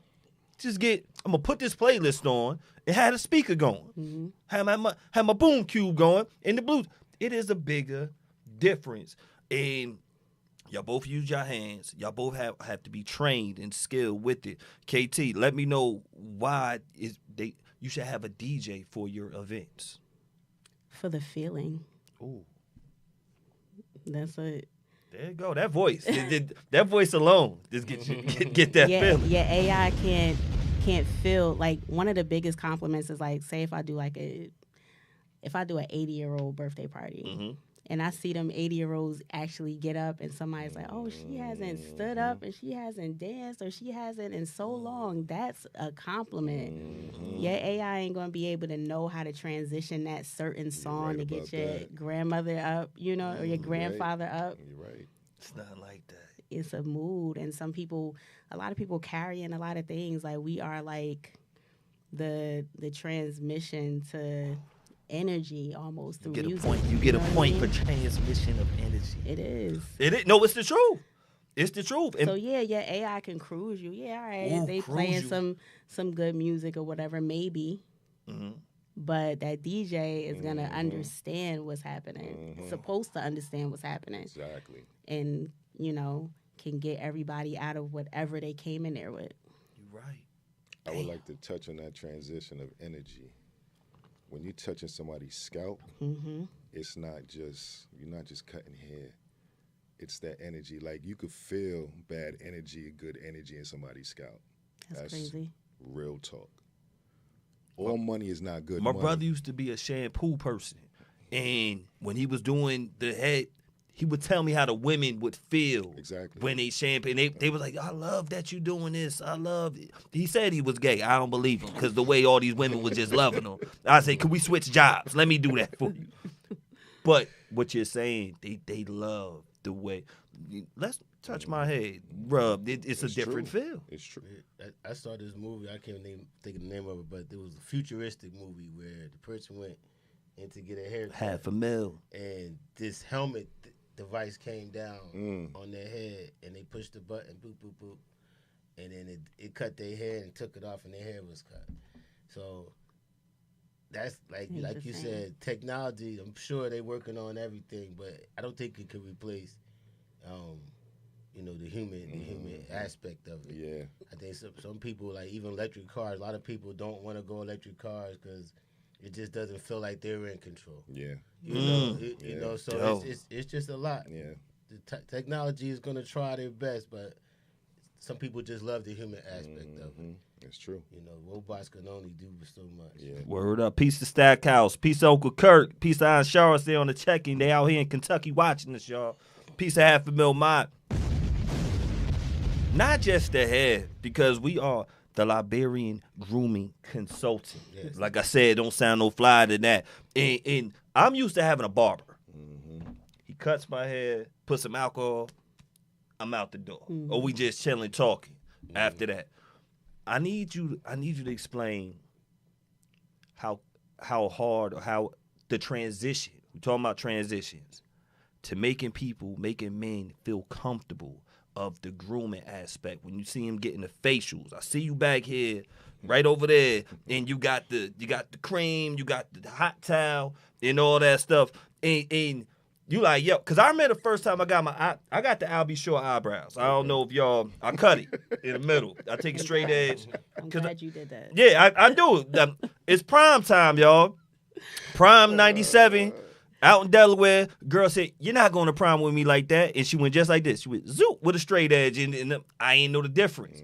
[SPEAKER 1] I'm going to put this playlist on and have a speaker going. Have my boom cube going and the blues. It is a bigger difference. And y'all both use your hands. Y'all both have to be trained and skilled with it. KT, let me know why you should have a DJ for your events.
[SPEAKER 2] For the feeling.
[SPEAKER 1] Ooh.
[SPEAKER 2] That's it.
[SPEAKER 1] There you go. That voice. That voice alone just get that feeling.
[SPEAKER 2] Yeah, AI can't feel. Like, one of the biggest compliments is, like, say if I do an 80-year-old birthday party, and I see them 80-year-olds actually get up, and somebody's like, oh, she hasn't stood up and she hasn't danced or she hasn't in so long. That's a compliment. Your AI ain't gonna be able to know how to transition that certain song to get your grandmother up, or your grandfather up.
[SPEAKER 4] You're right.
[SPEAKER 1] It's not like that.
[SPEAKER 2] It's a mood, and a lot of people carrying a lot of things. Like, we are like the transmission to energy almost through music.
[SPEAKER 1] You get a point for transmission of energy.
[SPEAKER 2] It is.
[SPEAKER 1] No, it's the truth. It's the truth.
[SPEAKER 2] So yeah, AI can cruise you. Yeah, all right.
[SPEAKER 1] Ooh,
[SPEAKER 2] they
[SPEAKER 1] cruise
[SPEAKER 2] playing
[SPEAKER 1] you.
[SPEAKER 2] some good music or whatever, maybe. But that DJ is gonna understand what's happening. Supposed to understand what's happening.
[SPEAKER 4] Exactly.
[SPEAKER 2] And can get everybody out of whatever they came in there with.
[SPEAKER 1] You're right.
[SPEAKER 4] I would like to touch on that transition of energy. When you're touching somebody's scalp, it's not just, you're not just cutting hair. It's that energy. Like, you could feel bad energy, good energy in somebody's scalp.
[SPEAKER 2] That's crazy.
[SPEAKER 4] Real talk. All money is not good
[SPEAKER 1] My
[SPEAKER 4] money.
[SPEAKER 1] brother used to be a shampoo person. And when he was doing the head, he would tell me how the women would feel when they shampoo. And they was like, I love that you doing this. I love it. He said he was gay. I don't believe him because the way all these women was just loving him. I say, can we switch jobs? Let me do that for you. But what you're saying, they love the way. Let's touch my head. Rub. It's a different feel.
[SPEAKER 4] It's true.
[SPEAKER 3] I saw this movie. I can't think of the name of it, but it was a futuristic movie where the person went in to get a haircut.
[SPEAKER 1] $500,000.
[SPEAKER 3] And this helmet device came down on their head, and they pushed the button, boop, boop, boop, and then it cut their hair and took it off, and their hair was cut. So that's like you said, technology. I'm sure they're working on everything, but I don't think it could replace, the human aspect of it.
[SPEAKER 4] Yeah.
[SPEAKER 3] I think some people, like even electric cars, a lot of people don't want to go electric cars because it just doesn't feel like they're in control.
[SPEAKER 4] Yeah.
[SPEAKER 3] You know, so
[SPEAKER 1] Yo.
[SPEAKER 3] it's just a lot.
[SPEAKER 4] Yeah.
[SPEAKER 3] The technology is going to try their best, but some people just love the human aspect of it.
[SPEAKER 4] It's true.
[SPEAKER 3] Robots can only do so much.
[SPEAKER 4] Yeah.
[SPEAKER 1] Word up. Peace to Stackhouse. Peace to Uncle Kirk. Peace to Aunt Charles there on the check-in. They out here in Kentucky watching us, y'all. Peace to Half a Mil Mod. Not just the head, because we are the Liberian grooming consultant.
[SPEAKER 3] Yes.
[SPEAKER 1] Like I said, don't sound no flyer than that. And I'm used to having a barber. He cuts my hair, puts some alcohol, I'm out the door. Or we just chilling talking after that. I need you to explain how hard or how the transition, we're talking about transitions, to making men feel comfortable of the grooming aspect. When you see him getting the facials, I see you back here, right over there, and you got the cream, you got the hot towel, and all that stuff, and you like, yo, because I remember the first time I got the Albie Shore eyebrows. I don't know if y'all, I cut it in the middle. I take a straight edge.
[SPEAKER 2] I'm glad you did that.
[SPEAKER 1] Yeah, I do. It's prime time, y'all. Prime 97. Out in Delaware, girl said, "You're not going to prom with me like that." And she went just like this. She went zoop with a straight edge, and I ain't know the difference.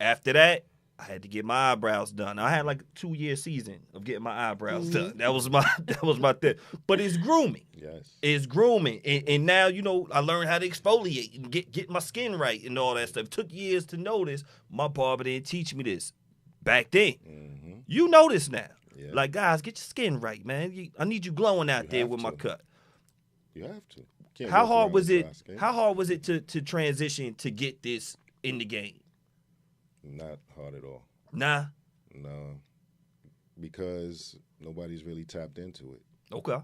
[SPEAKER 1] After that, I had to get my eyebrows done. I had like a 2-year season of getting my eyebrows done. That was my thing. But it's grooming.
[SPEAKER 4] Yes.
[SPEAKER 1] It's grooming. And now, I learned how to exfoliate and get my skin right and all that stuff. It took years to know this. My barber didn't teach me this back then. You know this now.
[SPEAKER 4] Yeah.
[SPEAKER 1] Like, guys, get your skin right, man. I need you glowing out there with my cut.
[SPEAKER 4] You have to. Can't
[SPEAKER 1] How
[SPEAKER 4] walk
[SPEAKER 1] hard
[SPEAKER 4] around
[SPEAKER 1] was
[SPEAKER 4] with
[SPEAKER 1] it?
[SPEAKER 4] dry skin.
[SPEAKER 1] How hard was it to transition to get this in the game?
[SPEAKER 4] Not hard at all.
[SPEAKER 1] Nah.
[SPEAKER 4] No. Because nobody's really tapped into it.
[SPEAKER 1] Okay.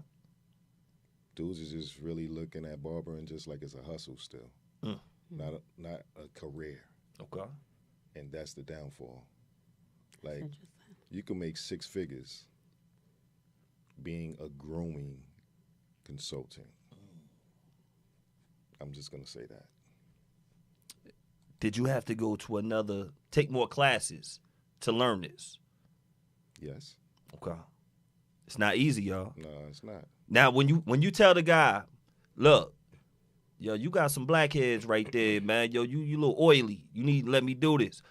[SPEAKER 4] Dudes is just really looking at barbering just like it's a hustle still. Not a career.
[SPEAKER 1] Okay.
[SPEAKER 4] And that's the downfall. Like,
[SPEAKER 2] Interesting.
[SPEAKER 4] you can make 6 figures being a grooming consultant. I'm just going to say that.
[SPEAKER 1] Did you have to go to take more classes to learn this?
[SPEAKER 4] Yes.
[SPEAKER 1] Okay. It's not easy, y'all.
[SPEAKER 4] No, it's not.
[SPEAKER 1] Now, when you tell the guy, look, yo, you got some blackheads right there, man. Yo, you a little oily. You need to let me do this.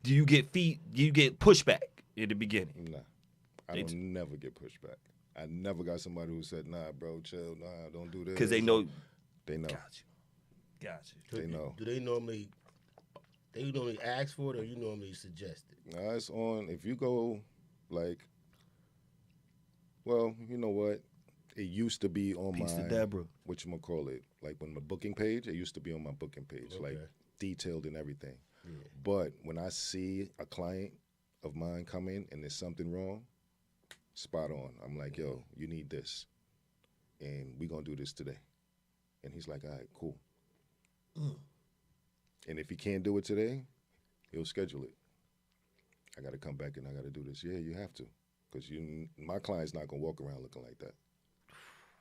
[SPEAKER 1] Do you get pushback in the beginning?
[SPEAKER 4] Nah. I don't never get pushback. I never got somebody who said, nah, bro, chill, nah, don't do this.
[SPEAKER 1] Because they know.
[SPEAKER 4] They know.
[SPEAKER 1] Got you.
[SPEAKER 4] They know.
[SPEAKER 3] Do they normally ask for it, or you normally suggest it?
[SPEAKER 4] Nah, it's on. If you go, like, well, you know what? It used to be on
[SPEAKER 1] Peace to
[SPEAKER 4] my,
[SPEAKER 1] Deborah.
[SPEAKER 4] whatchamacallit, like when my booking page, it used to be on my booking page, like detailed and everything.
[SPEAKER 3] Yeah.
[SPEAKER 4] But when I see a client of mine come in and there's something wrong, spot on. I'm like, yo, you need this. And we're going to do this today. And he's like, all right, cool. And if he can't do it today, he'll schedule it. I got to come back and I got to do this. Yeah, you have to. Because my client's not going to walk around looking like that.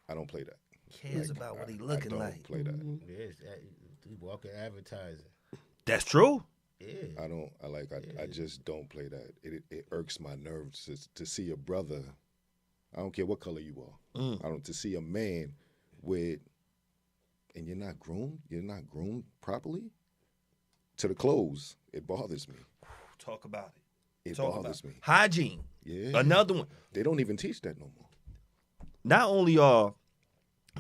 [SPEAKER 4] I don't play that.
[SPEAKER 1] Cares about what he looking
[SPEAKER 4] I don't
[SPEAKER 1] like.
[SPEAKER 4] play that.
[SPEAKER 3] Yes, walking advertising.
[SPEAKER 1] That's true.
[SPEAKER 3] Yeah.
[SPEAKER 4] I just don't play that. It irks my nerves to see a brother. I don't care what color you are. To see a man with, and you're not groomed properly to the clothes. It bothers me.
[SPEAKER 1] Talk about it.
[SPEAKER 4] It bothers me.
[SPEAKER 1] Hygiene.
[SPEAKER 4] Yeah.
[SPEAKER 1] Another one.
[SPEAKER 4] They don't even teach that no more.
[SPEAKER 1] Not only are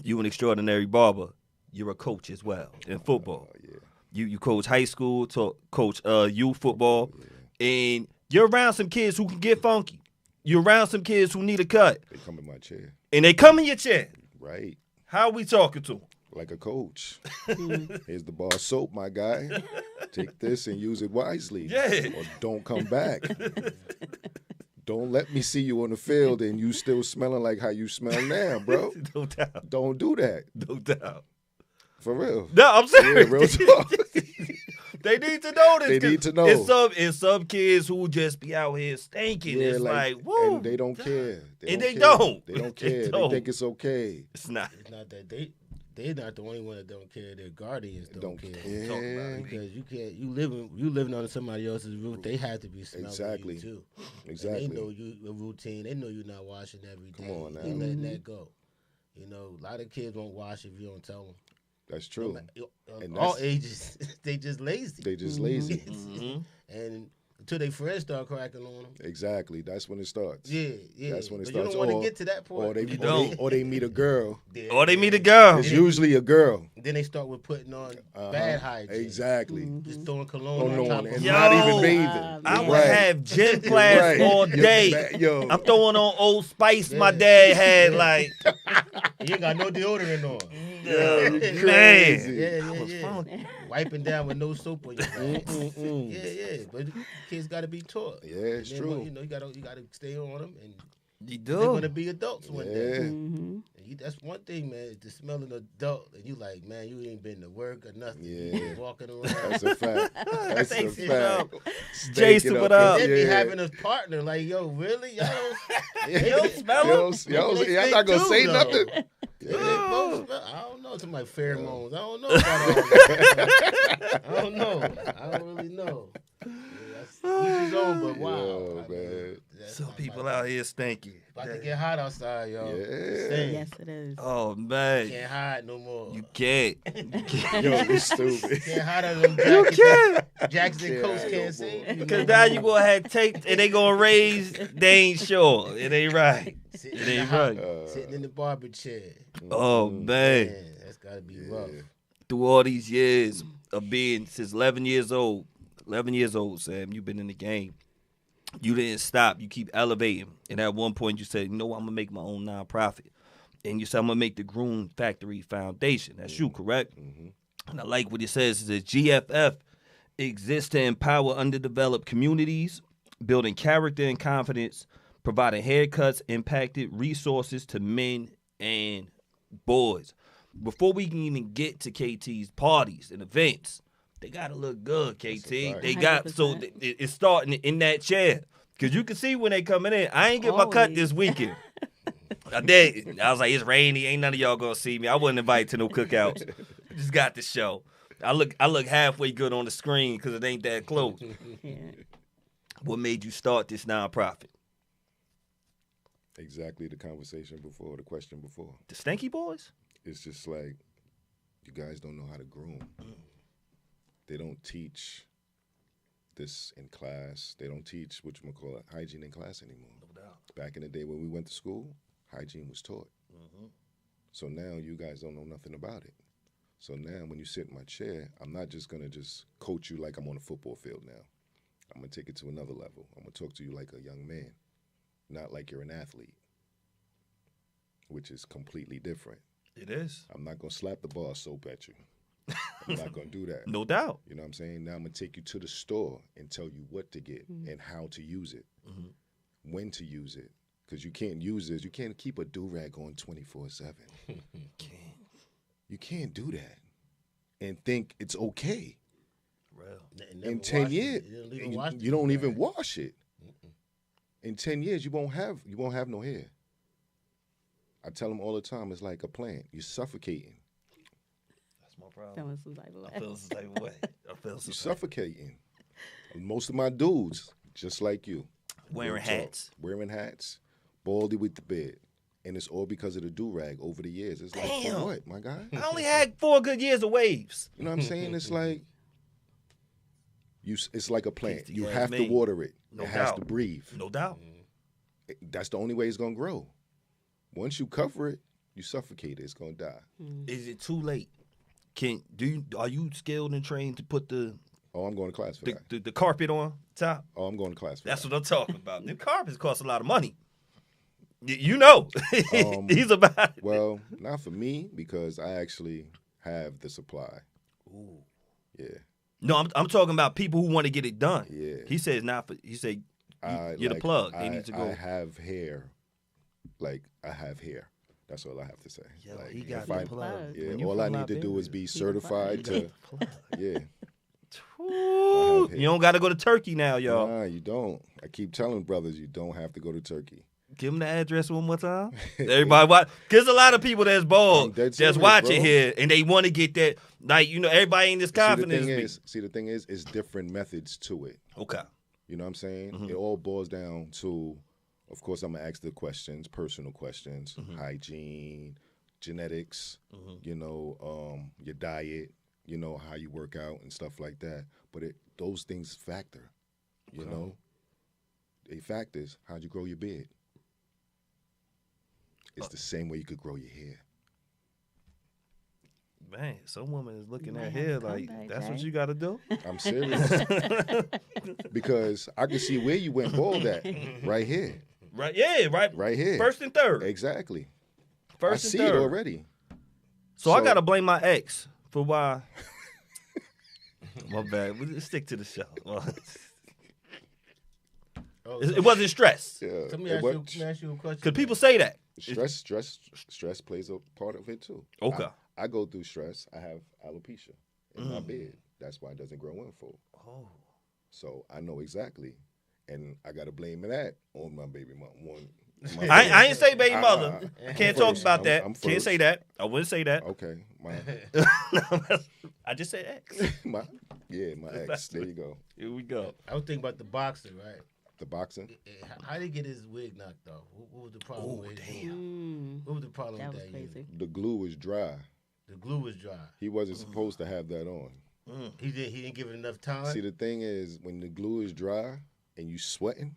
[SPEAKER 1] you an extraordinary barber, you're a coach as well in football.
[SPEAKER 4] Yeah.
[SPEAKER 1] You coach high school, coach youth football, and you're around some kids who can get funky. You're around some kids who need a cut.
[SPEAKER 4] They come in my chair.
[SPEAKER 1] And they come in your chair.
[SPEAKER 4] Right.
[SPEAKER 1] How are we talking to them?
[SPEAKER 4] Like a coach. Here's the bar soap, my guy. Take this and use it wisely.
[SPEAKER 1] Yeah.
[SPEAKER 4] Or don't come back. Don't let me see you on the field and you still smelling like how you smell now, bro.
[SPEAKER 1] No doubt.
[SPEAKER 4] Don't do that.
[SPEAKER 1] No doubt.
[SPEAKER 4] For real.
[SPEAKER 1] No, I'm serious.
[SPEAKER 4] Yeah, real talk.
[SPEAKER 1] They need to know this.
[SPEAKER 4] They need to know.
[SPEAKER 1] It's some kids who just be out here stinking.
[SPEAKER 4] Yeah,
[SPEAKER 1] It's like, woo.
[SPEAKER 4] And they don't care.
[SPEAKER 1] And they
[SPEAKER 4] care.
[SPEAKER 1] don't.
[SPEAKER 4] They don't care.
[SPEAKER 1] They
[SPEAKER 4] They
[SPEAKER 1] don't.
[SPEAKER 4] think it's okay.
[SPEAKER 1] It's not.
[SPEAKER 3] It's not that they're not the only one that don't care. Their guardians don't care.
[SPEAKER 4] Yeah.
[SPEAKER 3] Because you can't. You living on somebody else's roof. They have to be smelling
[SPEAKER 4] Exactly.
[SPEAKER 3] you too.
[SPEAKER 4] Exactly.
[SPEAKER 3] And they know you a routine. They know you're not washing every day.
[SPEAKER 4] Come on now.
[SPEAKER 3] You letting that go. You know, a lot of kids won't wash if you don't tell them.
[SPEAKER 4] That's true. And
[SPEAKER 3] All
[SPEAKER 4] that's-
[SPEAKER 3] ages, they just lazy.
[SPEAKER 4] They just lazy.
[SPEAKER 3] And until they friends start cracking on them.
[SPEAKER 4] Exactly. That's when it starts.
[SPEAKER 3] Yeah, yeah.
[SPEAKER 4] That's when it
[SPEAKER 3] But
[SPEAKER 4] starts.
[SPEAKER 3] you don't want to get to that point.
[SPEAKER 4] Or they meet a girl.
[SPEAKER 3] Yeah.
[SPEAKER 1] Or they meet a girl.
[SPEAKER 4] It's usually a girl.
[SPEAKER 3] Then they start with putting on bad hygiene.
[SPEAKER 4] Exactly.
[SPEAKER 3] Just throwing cologne on top of
[SPEAKER 4] and
[SPEAKER 1] Yo,
[SPEAKER 4] not even bathing.
[SPEAKER 1] I would
[SPEAKER 4] Right.
[SPEAKER 1] have gym class
[SPEAKER 4] Right.
[SPEAKER 1] all day.
[SPEAKER 4] Yo.
[SPEAKER 1] I'm throwing on Old Spice my
[SPEAKER 3] Yeah.
[SPEAKER 1] dad had. Like,
[SPEAKER 3] You ain't got no deodorant on.
[SPEAKER 1] yo,
[SPEAKER 3] Man.
[SPEAKER 4] Crazy.
[SPEAKER 3] Yeah. Wiping down with no soap on your hands. Yeah. But kids got to be taught.
[SPEAKER 4] Yeah, it's
[SPEAKER 3] And then,
[SPEAKER 4] true.
[SPEAKER 3] You know, you got to stay on them, and
[SPEAKER 1] you
[SPEAKER 3] they're going to
[SPEAKER 1] do.
[SPEAKER 3] be adults one day.
[SPEAKER 4] Yeah.
[SPEAKER 2] Mm-hmm.
[SPEAKER 3] And that's one thing, man. To smell an adult, and you like, man, you ain't been to work or nothing. You
[SPEAKER 4] Yeah.
[SPEAKER 3] just walking around.
[SPEAKER 4] That's a fact. That's a
[SPEAKER 1] Thanks,
[SPEAKER 4] fact.
[SPEAKER 1] Jason, what up?
[SPEAKER 3] They be
[SPEAKER 4] Yeah.
[SPEAKER 3] having a partner like, yo, really? Y'all don't,
[SPEAKER 1] You don't smell
[SPEAKER 4] Yo,
[SPEAKER 1] them?
[SPEAKER 4] yo,
[SPEAKER 3] They
[SPEAKER 4] I'm not gonna
[SPEAKER 3] stink
[SPEAKER 4] say
[SPEAKER 3] too,
[SPEAKER 4] nothing.
[SPEAKER 3] They both smell, I don't know. Some like pheromones. I don't know about all that. I don't know. I don't really know. Yeah, that's each his own, but wow.
[SPEAKER 4] Yo,
[SPEAKER 3] I mean,
[SPEAKER 4] man.
[SPEAKER 3] that's
[SPEAKER 1] Some
[SPEAKER 3] not
[SPEAKER 1] people
[SPEAKER 3] my-
[SPEAKER 1] out here stinky.
[SPEAKER 3] About to get hot outside, yo.
[SPEAKER 4] Yeah.
[SPEAKER 3] Same.
[SPEAKER 2] Yes, it is.
[SPEAKER 1] Oh, man.
[SPEAKER 3] Can't hide no more.
[SPEAKER 1] You can't.
[SPEAKER 4] Yo, you stupid.
[SPEAKER 3] Can't hide under them
[SPEAKER 1] You
[SPEAKER 3] jackets.
[SPEAKER 1] can't.
[SPEAKER 3] Jackets and
[SPEAKER 4] Can't
[SPEAKER 3] coats
[SPEAKER 4] hide
[SPEAKER 3] can't
[SPEAKER 4] no
[SPEAKER 3] save
[SPEAKER 4] more.
[SPEAKER 3] you.
[SPEAKER 1] Because now you going to have tape and they going to raise. They ain't sure. It ain't right.
[SPEAKER 3] Sitting
[SPEAKER 1] It
[SPEAKER 3] in the
[SPEAKER 1] ain't
[SPEAKER 3] house,
[SPEAKER 1] right.
[SPEAKER 3] Sitting in the barber chair.
[SPEAKER 1] Oh, man.
[SPEAKER 3] Man, that's gotta be rough.
[SPEAKER 1] Through all these years of being, since 11 years old, Sam, you've been in the game. You didn't stop. You keep elevating. And at one point you said, you know what, I'm going to make my own nonprofit. And you said, I'm going to make the Groom Factory Foundation. That's you, correct?
[SPEAKER 4] Mm-hmm.
[SPEAKER 1] And I like what it says. It says GFF exists to empower underdeveloped communities, building character and confidence, providing haircuts, impacted resources to men and boys. Before we can even get to KT's parties and events, they gotta look good, KT.
[SPEAKER 4] fact.
[SPEAKER 1] They got
[SPEAKER 2] 100%.
[SPEAKER 1] it's starting in that chair. Cause you can see when they coming in. I ain't get my cut
[SPEAKER 2] Always.
[SPEAKER 1] this weekend. I did. I was like, it's rainy. Ain't none of y'all gonna see me. I wasn't invited to no cookouts. Just got the show. I look halfway good on the screen because it ain't that close.
[SPEAKER 2] Yeah.
[SPEAKER 1] What made you start this nonprofit?
[SPEAKER 4] Exactly the conversation before, the question before.
[SPEAKER 1] The Stanky Boys?
[SPEAKER 4] It's just like, you guys don't know how to groom. They don't teach this in class. They don't teach hygiene in class anymore.
[SPEAKER 1] No doubt.
[SPEAKER 4] Back in the day when we went to school, hygiene was taught. So now you guys don't know nothing about it. So now when you sit in my chair, I'm not just gonna just coach you like I'm on a football field now. I'm gonna take it to another level. I'm gonna talk to you like a young man, not like you're an athlete, which is completely different.
[SPEAKER 1] It is.
[SPEAKER 4] I'm not gonna slap the bar soap at you. I'm not gonna do that.
[SPEAKER 1] No doubt.
[SPEAKER 4] You know what I'm saying? Now I'm gonna take you to the store and tell you what to get and how to use it, when to use it. Because you can't use this. You can't keep a do-rag on 24/7. You can't do that and think it's okay.
[SPEAKER 1] Real.
[SPEAKER 4] In 10 years, you don't even wash it. In 10 years, you won't have no hair. I tell them all the time, it's like a plant. You're suffocating.
[SPEAKER 1] That's my problem.
[SPEAKER 2] Feeling some type of way.
[SPEAKER 1] I feel some type of way.
[SPEAKER 4] You're suffocating. Most of my dudes, just like you.
[SPEAKER 1] Wearing
[SPEAKER 4] real talk,
[SPEAKER 1] hats.
[SPEAKER 4] Wearing hats, baldy with the beard. And it's all because of the do-rag over the years. It's like,
[SPEAKER 1] Damn.
[SPEAKER 4] for what, my guy?
[SPEAKER 1] I only had 4 good years of waves.
[SPEAKER 4] You know what I'm saying? It's like, it's like a plant.
[SPEAKER 1] Tasty
[SPEAKER 4] You
[SPEAKER 1] ass
[SPEAKER 4] have to
[SPEAKER 1] meat.
[SPEAKER 4] water it.
[SPEAKER 1] No
[SPEAKER 4] it has
[SPEAKER 1] doubt.
[SPEAKER 4] to breathe.
[SPEAKER 1] No doubt.
[SPEAKER 4] That's the only way it's going to grow. Once you cover it, you suffocate it. It's going to die.
[SPEAKER 1] Is it too late? Are you skilled and trained to put the
[SPEAKER 4] Oh, I'm going to class for that.
[SPEAKER 1] the carpet on top?
[SPEAKER 4] Oh, I'm going to class for
[SPEAKER 1] That's
[SPEAKER 4] that.
[SPEAKER 1] what I'm talking about. The carpets cost a lot of money. You know. He's about it.
[SPEAKER 4] Well, not for me because I actually have the supply.
[SPEAKER 1] Ooh.
[SPEAKER 4] Yeah.
[SPEAKER 1] No, I'm talking about people who want to get it done.
[SPEAKER 4] Yeah.
[SPEAKER 1] He says not for. He said you're the plug. They need to go.
[SPEAKER 4] I have hair. Like, I have hair. That's all I have to say.
[SPEAKER 1] Yo,
[SPEAKER 4] Like,
[SPEAKER 1] he
[SPEAKER 4] if
[SPEAKER 1] got
[SPEAKER 4] I-
[SPEAKER 1] the plug.
[SPEAKER 4] Yeah,
[SPEAKER 1] When you
[SPEAKER 4] all I
[SPEAKER 1] from
[SPEAKER 4] need to do is
[SPEAKER 1] Liberia,
[SPEAKER 4] be certified
[SPEAKER 1] you got
[SPEAKER 4] to.
[SPEAKER 1] the plug.
[SPEAKER 4] Yeah.
[SPEAKER 1] Ooh, you don't got to go to Turkey now, y'all.
[SPEAKER 4] Nah, you don't. I keep telling brothers you don't have to go to Turkey.
[SPEAKER 1] Give them the address one more time. Everybody watch. Because a lot of people that's
[SPEAKER 4] I'm
[SPEAKER 1] bald
[SPEAKER 4] dead
[SPEAKER 1] just
[SPEAKER 4] serious,
[SPEAKER 1] watching
[SPEAKER 4] bro.
[SPEAKER 1] here, and they want to get that. Like, everybody ain't this confident as me.
[SPEAKER 4] See, the thing is, it's different methods to it.
[SPEAKER 1] Okay.
[SPEAKER 4] You know what I'm saying? It all boils down to, of course, I'm going to ask the questions, personal questions, hygiene, genetics, your diet, how you work out and stuff like that. But those things factor, you know? They factors. How'd you grow your beard? It's the same way you could grow your hair.
[SPEAKER 1] Man, some woman is looking
[SPEAKER 2] You
[SPEAKER 1] at
[SPEAKER 2] might have
[SPEAKER 1] hair
[SPEAKER 2] to
[SPEAKER 1] like,
[SPEAKER 2] come back,
[SPEAKER 1] that's what
[SPEAKER 2] Jay.
[SPEAKER 1] you got to do?
[SPEAKER 4] I'm serious. Because I can see where you went bald at. Right here.
[SPEAKER 1] Right, yeah, right.
[SPEAKER 4] Right here.
[SPEAKER 1] First and third.
[SPEAKER 4] Exactly.
[SPEAKER 1] First
[SPEAKER 4] I
[SPEAKER 1] and
[SPEAKER 4] see
[SPEAKER 1] third.
[SPEAKER 4] it already.
[SPEAKER 1] So I got to blame my ex for why. My bad. We'll stick to the show. It wasn't stress.
[SPEAKER 4] Yeah.
[SPEAKER 3] Let me ask you a question.
[SPEAKER 1] Because people say that.
[SPEAKER 4] Stress plays a part of it too.
[SPEAKER 1] Okay.
[SPEAKER 4] I go through stress. I have alopecia in my beard. That's why it doesn't grow in full.
[SPEAKER 1] Oh.
[SPEAKER 4] So I know exactly, and I got to blame that on my baby mom.
[SPEAKER 1] I ain't say baby mother. I can't talk
[SPEAKER 4] first.
[SPEAKER 1] about that.
[SPEAKER 4] I'm
[SPEAKER 1] Can't say
[SPEAKER 4] first.
[SPEAKER 1] that. I wouldn't say that.
[SPEAKER 4] Okay,
[SPEAKER 1] I just said ex.
[SPEAKER 4] my ex. There you go.
[SPEAKER 1] Here we go.
[SPEAKER 3] I was thinking about the boxer, right?
[SPEAKER 4] The boxing.
[SPEAKER 3] How did he get his wig knocked off? What was the problem with his unit? What was the problem
[SPEAKER 2] That
[SPEAKER 3] with
[SPEAKER 2] was
[SPEAKER 3] that unit?
[SPEAKER 2] crazy.
[SPEAKER 4] The glue was dry.
[SPEAKER 3] The glue was dry.
[SPEAKER 4] He wasn't supposed to have that on.
[SPEAKER 3] He didn't give it enough time.
[SPEAKER 4] See, the thing is, when the glue is dry and you sweating,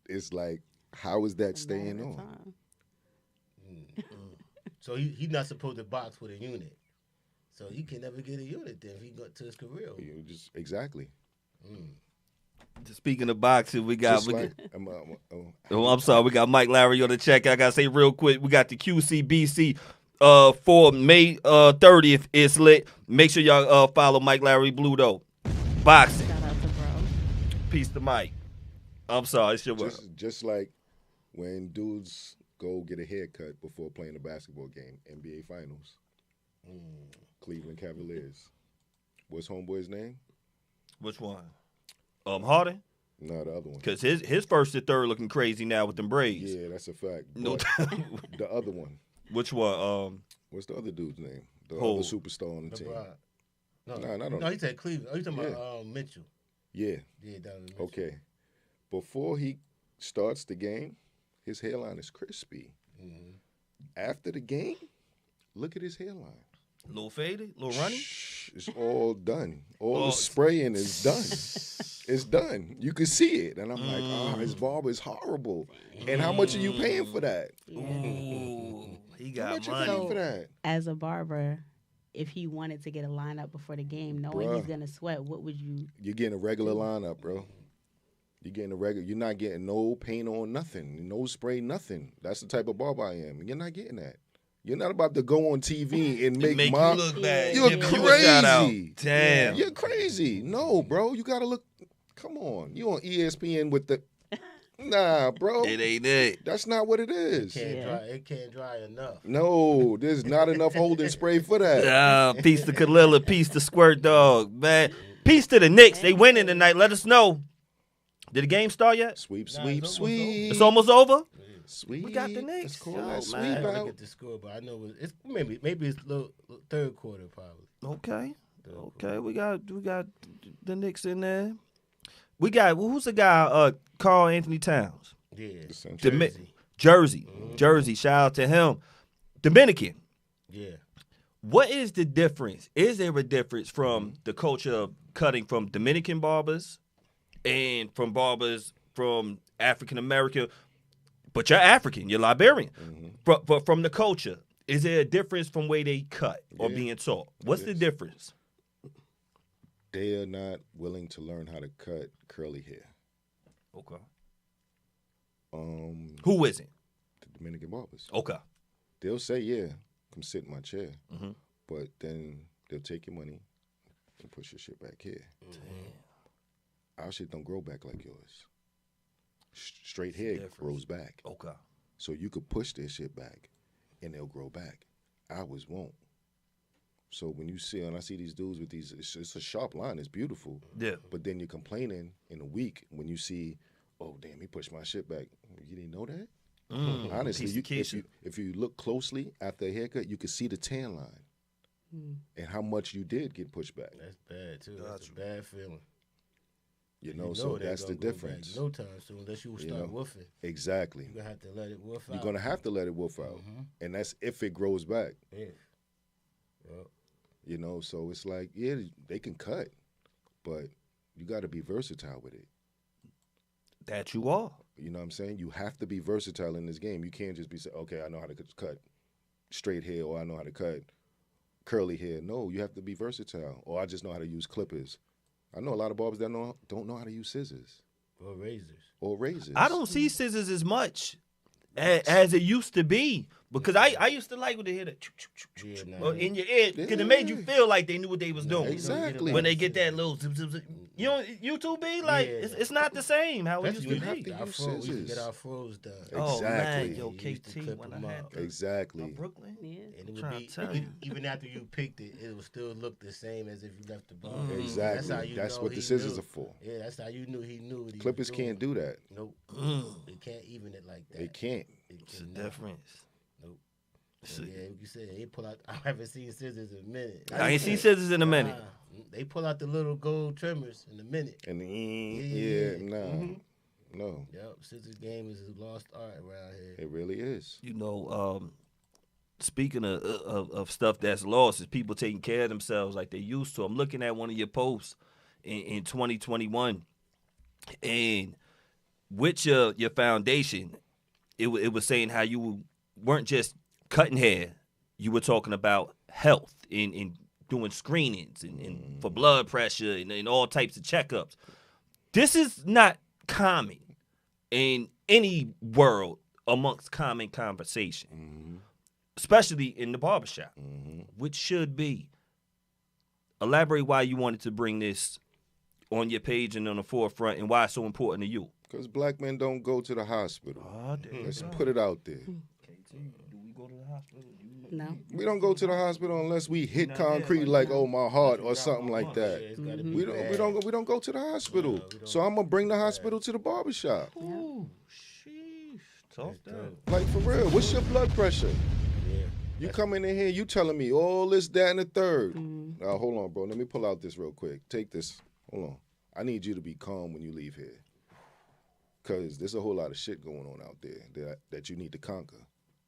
[SPEAKER 4] it's like, how is that staying on?
[SPEAKER 3] So he's not supposed to box with a unit. So he can never get a unit then if he got to his career.
[SPEAKER 4] You just exactly.
[SPEAKER 1] Speaking of boxing, we got.
[SPEAKER 4] Just like,
[SPEAKER 1] I'm sorry, we got Mike Lowry on the check. I gotta say real quick, we got the QCBC for May 30th. It's lit. Make sure y'all follow Mike Lowry Blue though. Boxing.
[SPEAKER 2] Shout out to bro.
[SPEAKER 1] Peace to Mike. I'm sorry, it's your word.
[SPEAKER 4] just like when dudes go get a haircut before playing a basketball game, NBA Finals, Cleveland Cavaliers. What's homeboy's name?
[SPEAKER 1] Which one? Harden?
[SPEAKER 4] No, the other one.
[SPEAKER 1] Because his first and third looking crazy now with them braids.
[SPEAKER 4] Yeah, that's a fact.
[SPEAKER 1] No,
[SPEAKER 4] But the other one.
[SPEAKER 1] which one?
[SPEAKER 4] What's the other dude's name? The
[SPEAKER 1] Who?
[SPEAKER 4] other superstar on the team.
[SPEAKER 3] No, he said Cleveland. Oh, you talking about Mitchell?
[SPEAKER 4] Yeah.
[SPEAKER 3] Yeah, Donovan Mitchell.
[SPEAKER 4] Okay. Before he starts the game, his hairline is crispy. After the game, look at his hairline.
[SPEAKER 1] A little faded, a little runny.
[SPEAKER 4] It's all done. All the spraying is done. It's done. You can see it. And I'm like, his barber is horrible. And how much are you paying for that?
[SPEAKER 1] Ooh, he
[SPEAKER 4] How
[SPEAKER 1] got
[SPEAKER 4] much you
[SPEAKER 1] money.
[SPEAKER 4] paying for that?
[SPEAKER 2] As a barber, if he wanted to get a lineup before the game, knowing he's gonna sweat, what would you?
[SPEAKER 4] You're getting a regular lineup, bro. You're getting a regular. You're not getting no paint on nothing, no spray, nothing. That's the type of barber I am. You're not getting that. You're not about to go on TV and make
[SPEAKER 1] you look bad.
[SPEAKER 4] You're
[SPEAKER 1] Give you a shout out.
[SPEAKER 4] crazy.
[SPEAKER 1] Damn.
[SPEAKER 4] You're crazy. No, bro. You gotta look. Come on. You on ESPN with the. Nah, bro.
[SPEAKER 1] It ain't it.
[SPEAKER 4] That's not what it is.
[SPEAKER 3] It can't dry enough.
[SPEAKER 4] No, there's not enough holding spray for that.
[SPEAKER 1] Peace to Kalila, peace to Squirt Dog, man. Peace to the Knicks. They winning tonight. Let us know. Did the game start yet?
[SPEAKER 4] Sweep,
[SPEAKER 3] Nah,
[SPEAKER 4] sweep,
[SPEAKER 3] it's almost
[SPEAKER 4] sweep.
[SPEAKER 1] It's almost over?
[SPEAKER 4] Sweep.
[SPEAKER 1] We got the Knicks.
[SPEAKER 4] Let's call
[SPEAKER 1] Yo,
[SPEAKER 4] that sweep
[SPEAKER 1] man.
[SPEAKER 3] I don't
[SPEAKER 4] out.
[SPEAKER 3] look at the score, but I know it's maybe it's little third quarter probably.
[SPEAKER 1] Okay. We got the Knicks in there. We got who's the guy? Carl Anthony Towns.
[SPEAKER 3] Yeah,
[SPEAKER 1] Jersey. Jersey. Shout out to him. Dominican.
[SPEAKER 3] yeah.
[SPEAKER 1] What is the difference? Is there a difference from the culture of cutting from Dominican barbers and from barbers from African American? But you're African, you're Liberian. But from the culture, is there a difference from way they cut or being taught? What's the difference?
[SPEAKER 4] They are not willing to learn how to cut curly hair.
[SPEAKER 1] Okay.
[SPEAKER 4] The
[SPEAKER 1] Who isn't?
[SPEAKER 4] Dominican barbers.
[SPEAKER 1] Okay.
[SPEAKER 4] They'll say, yeah, come sit in my chair. But then they'll take your money and push your shit back here. Our shit don't grow back like yours. Straight hair grows back.
[SPEAKER 1] Okay.
[SPEAKER 4] So you could push their shit back, and they'll grow back. Ours won't. So when you see, and I see these dudes with these, it's a sharp line. It's beautiful.
[SPEAKER 1] Yeah.
[SPEAKER 4] But then you're complaining in a week when you see, oh damn, he pushed my shit back. You didn't know that? Honestly, if you look closely after a haircut, you can see the tan line and how much you did get pushed back.
[SPEAKER 3] That's bad too. That's a bad feeling.
[SPEAKER 4] You know, so that's the difference.
[SPEAKER 3] No time soon, unless you start woofing.
[SPEAKER 4] Exactly.
[SPEAKER 3] You're gonna have to let it woof out.
[SPEAKER 4] You're gonna have to let it woof out, and that's if it grows back.
[SPEAKER 3] Yeah. Yep.
[SPEAKER 4] You know, so it's like, yeah, they can cut, but you got to be versatile with it.
[SPEAKER 1] That you are.
[SPEAKER 4] You know what I'm saying? You have to be versatile in this game. You can't just be saying, okay, I know how to cut straight hair, or I know how to cut curly hair. No, you have to be versatile. Or I just know how to use clippers. I know a lot of barbers that don't know how to use scissors.
[SPEAKER 3] Or razors.
[SPEAKER 1] I don't see scissors as much as it used to be. Because I used to like when they hit it in your ear, because it made you feel like they knew what they was doing.
[SPEAKER 4] Exactly.
[SPEAKER 1] When they get that little zip, zip, zip. You know, you two be like, it's not the same how it used to be.
[SPEAKER 3] We used to get our froze done.
[SPEAKER 1] Oh, man,
[SPEAKER 4] Exactly.
[SPEAKER 1] yo, KT, when I had
[SPEAKER 4] Exactly.
[SPEAKER 1] Brooklyn.
[SPEAKER 2] Yeah.
[SPEAKER 3] And it
[SPEAKER 1] Trying to tell you.
[SPEAKER 3] even after you picked it, it would still look the same as if you left the bar.
[SPEAKER 4] Exactly.
[SPEAKER 3] That's how you
[SPEAKER 4] That's
[SPEAKER 3] know
[SPEAKER 4] what the
[SPEAKER 3] he
[SPEAKER 4] scissors
[SPEAKER 3] knew.
[SPEAKER 4] are for.
[SPEAKER 3] Yeah, that's how you knew he knew what he
[SPEAKER 4] Clippers
[SPEAKER 3] was doing.
[SPEAKER 4] can't do that.
[SPEAKER 3] Nope. They can't even it like that.
[SPEAKER 4] They can't.
[SPEAKER 1] It's the difference.
[SPEAKER 3] Nope. So, yeah, you said they pull out. I haven't seen scissors in a minute.
[SPEAKER 1] I ain't seen scissors in a minute.
[SPEAKER 3] They pull out the little gold trimmers in a minute.
[SPEAKER 4] And no.
[SPEAKER 3] Yep, scissors game is a lost art around here.
[SPEAKER 4] It really is.
[SPEAKER 1] You know, speaking of stuff that's lost, is people taking care of themselves like they used to. I'm looking at one of your posts in 2021, and with your foundation, it was saying how you weren't just cutting hair, you were talking about health and doing screenings and for blood pressure and all types of checkups. This is not common in any world amongst common conversation, especially in the barbershop, which should be. Elaborate why you wanted to bring this on your page and on the forefront and why it's so important to you.
[SPEAKER 4] Because black men don't go to the hospital.
[SPEAKER 1] Oh,
[SPEAKER 4] Let's put it out there.
[SPEAKER 1] Do we go to the hospital?
[SPEAKER 2] No.
[SPEAKER 4] We don't go to the hospital unless we hit concrete like, oh, my heart or something like that. We don't go to the hospital. So I'm gonna bring the hospital to the barbershop.
[SPEAKER 1] Ooh, sheesh. Talk that.
[SPEAKER 4] Like for real, what's your blood pressure? You coming in here, you telling me all this, that, and the third. Now hold on, bro. Let me pull out this real quick. Take this. Hold on. I need you to be calm when you leave here. Cause there's a whole lot of shit going on out there that you need to conquer.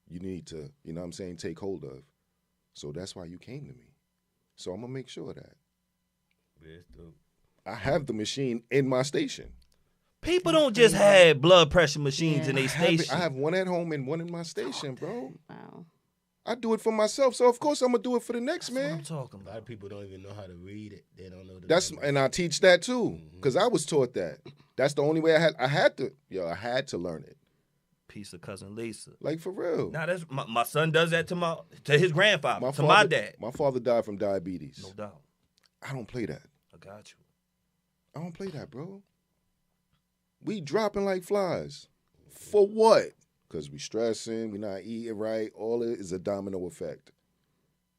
[SPEAKER 4] You need to, you know what I'm saying, take hold of. So that's why you came to me. So I'm going to make sure of that. I have the machine in my station.
[SPEAKER 1] People don't just have blood pressure machines in their station.
[SPEAKER 4] I have one at home and one in my station, bro.
[SPEAKER 2] Wow.
[SPEAKER 4] I do it for myself, so of course I'm going to do it for the next
[SPEAKER 1] That's what
[SPEAKER 4] man.
[SPEAKER 1] I'm talking
[SPEAKER 3] A
[SPEAKER 1] about.
[SPEAKER 3] lot of people don't even know how to read it. They don't know the
[SPEAKER 4] And I teach that too, because I was taught that. That's the only way I had to learn it.
[SPEAKER 1] Piece of cousin Lisa.
[SPEAKER 4] Like for real.
[SPEAKER 1] Now that's my son does that to his grandfather, my dad.
[SPEAKER 4] My father died from diabetes.
[SPEAKER 1] No doubt.
[SPEAKER 4] I don't play that.
[SPEAKER 1] I got you.
[SPEAKER 4] I don't play that, bro. We dropping like flies. For what? Because we stressing, we not eating right. All it is a domino effect.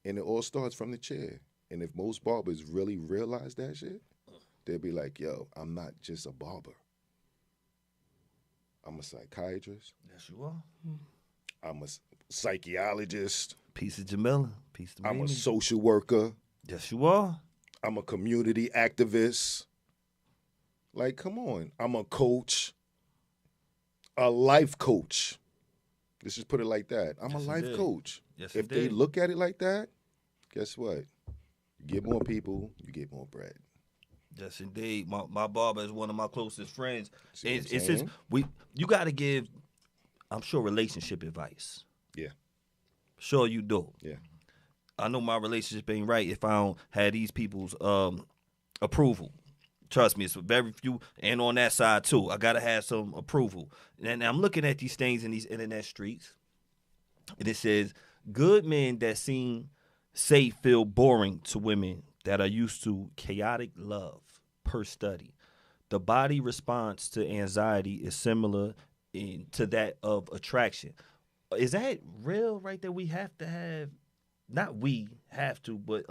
[SPEAKER 4] And it all starts from the chair. And if most barbers really realize that shit, they'll be like, yo, I'm not just a barber. I'm a psychiatrist.
[SPEAKER 1] Yes, you are.
[SPEAKER 4] I'm a psychologist.
[SPEAKER 1] Piece of Jamila. Piece of
[SPEAKER 4] I'm
[SPEAKER 1] Mimi.
[SPEAKER 4] a social worker.
[SPEAKER 1] Yes, you are.
[SPEAKER 4] I'm a community activist. Like, come on. I'm a coach. A life coach. Let's just put it like that. I'm a life coach.
[SPEAKER 1] Yes,
[SPEAKER 4] if they look at it like that, guess what? You get more people, you get more bread.
[SPEAKER 1] Yes, indeed. My barber is one of my closest friends.
[SPEAKER 4] See what I'm
[SPEAKER 1] It's just
[SPEAKER 4] saying?
[SPEAKER 1] you got to give, I'm sure, relationship advice.
[SPEAKER 4] Yeah.
[SPEAKER 1] Sure you do.
[SPEAKER 4] Yeah.
[SPEAKER 1] I know my relationship ain't right if I don't have these people's approval. Trust me, it's very few, and on that side too. I gotta have some approval. And I'm looking at these things in these internet streets, and it says, "Good men that say feel boring to women that are used to chaotic love." Per study, the body response to anxiety is similar into that of attraction. Is that real, right? That we have to have, not we have to, but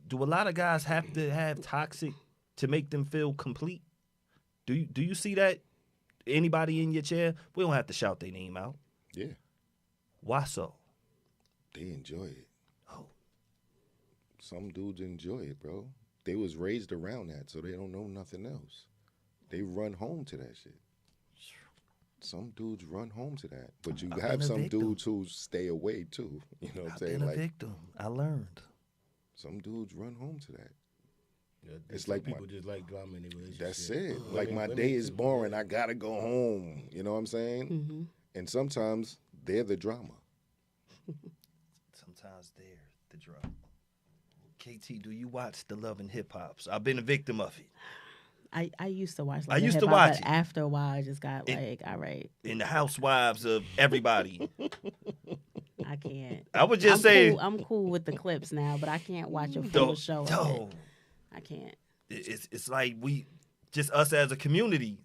[SPEAKER 1] do a lot of guys have to have toxic to make them feel complete? Do you see that? Anybody in your chair? We don't have to shout their name out.
[SPEAKER 4] Yeah.
[SPEAKER 1] Why so?
[SPEAKER 4] They enjoy it.
[SPEAKER 1] Oh.
[SPEAKER 4] Some dudes enjoy it, bro. They was raised around that, so they don't know nothing else. They run home to that shit. Some dudes run home to that. But you have some dudes who stay away, too. You know what I'm saying?
[SPEAKER 1] I've been a victim. I learned.
[SPEAKER 4] Some dudes run home to that.
[SPEAKER 3] Yeah,
[SPEAKER 4] it's like
[SPEAKER 3] people just like drama in their relationship.
[SPEAKER 4] That's it. Like my day is boring. I gotta go home. You know what I'm saying?
[SPEAKER 2] Mm-hmm.
[SPEAKER 4] And sometimes they're the drama.
[SPEAKER 1] Sometimes they're the drama. KT, do you watch the Love and Hip Hops? I've been a victim of it.
[SPEAKER 2] I used to watch.
[SPEAKER 1] I used to watch it.
[SPEAKER 2] After a while, I just got like, all right.
[SPEAKER 1] In the housewives of everybody.
[SPEAKER 2] I can't.
[SPEAKER 1] I would just say
[SPEAKER 2] I'm cool with the clips now, but I can't watch a full show of it. I can't.
[SPEAKER 1] It's like we, just us as a community,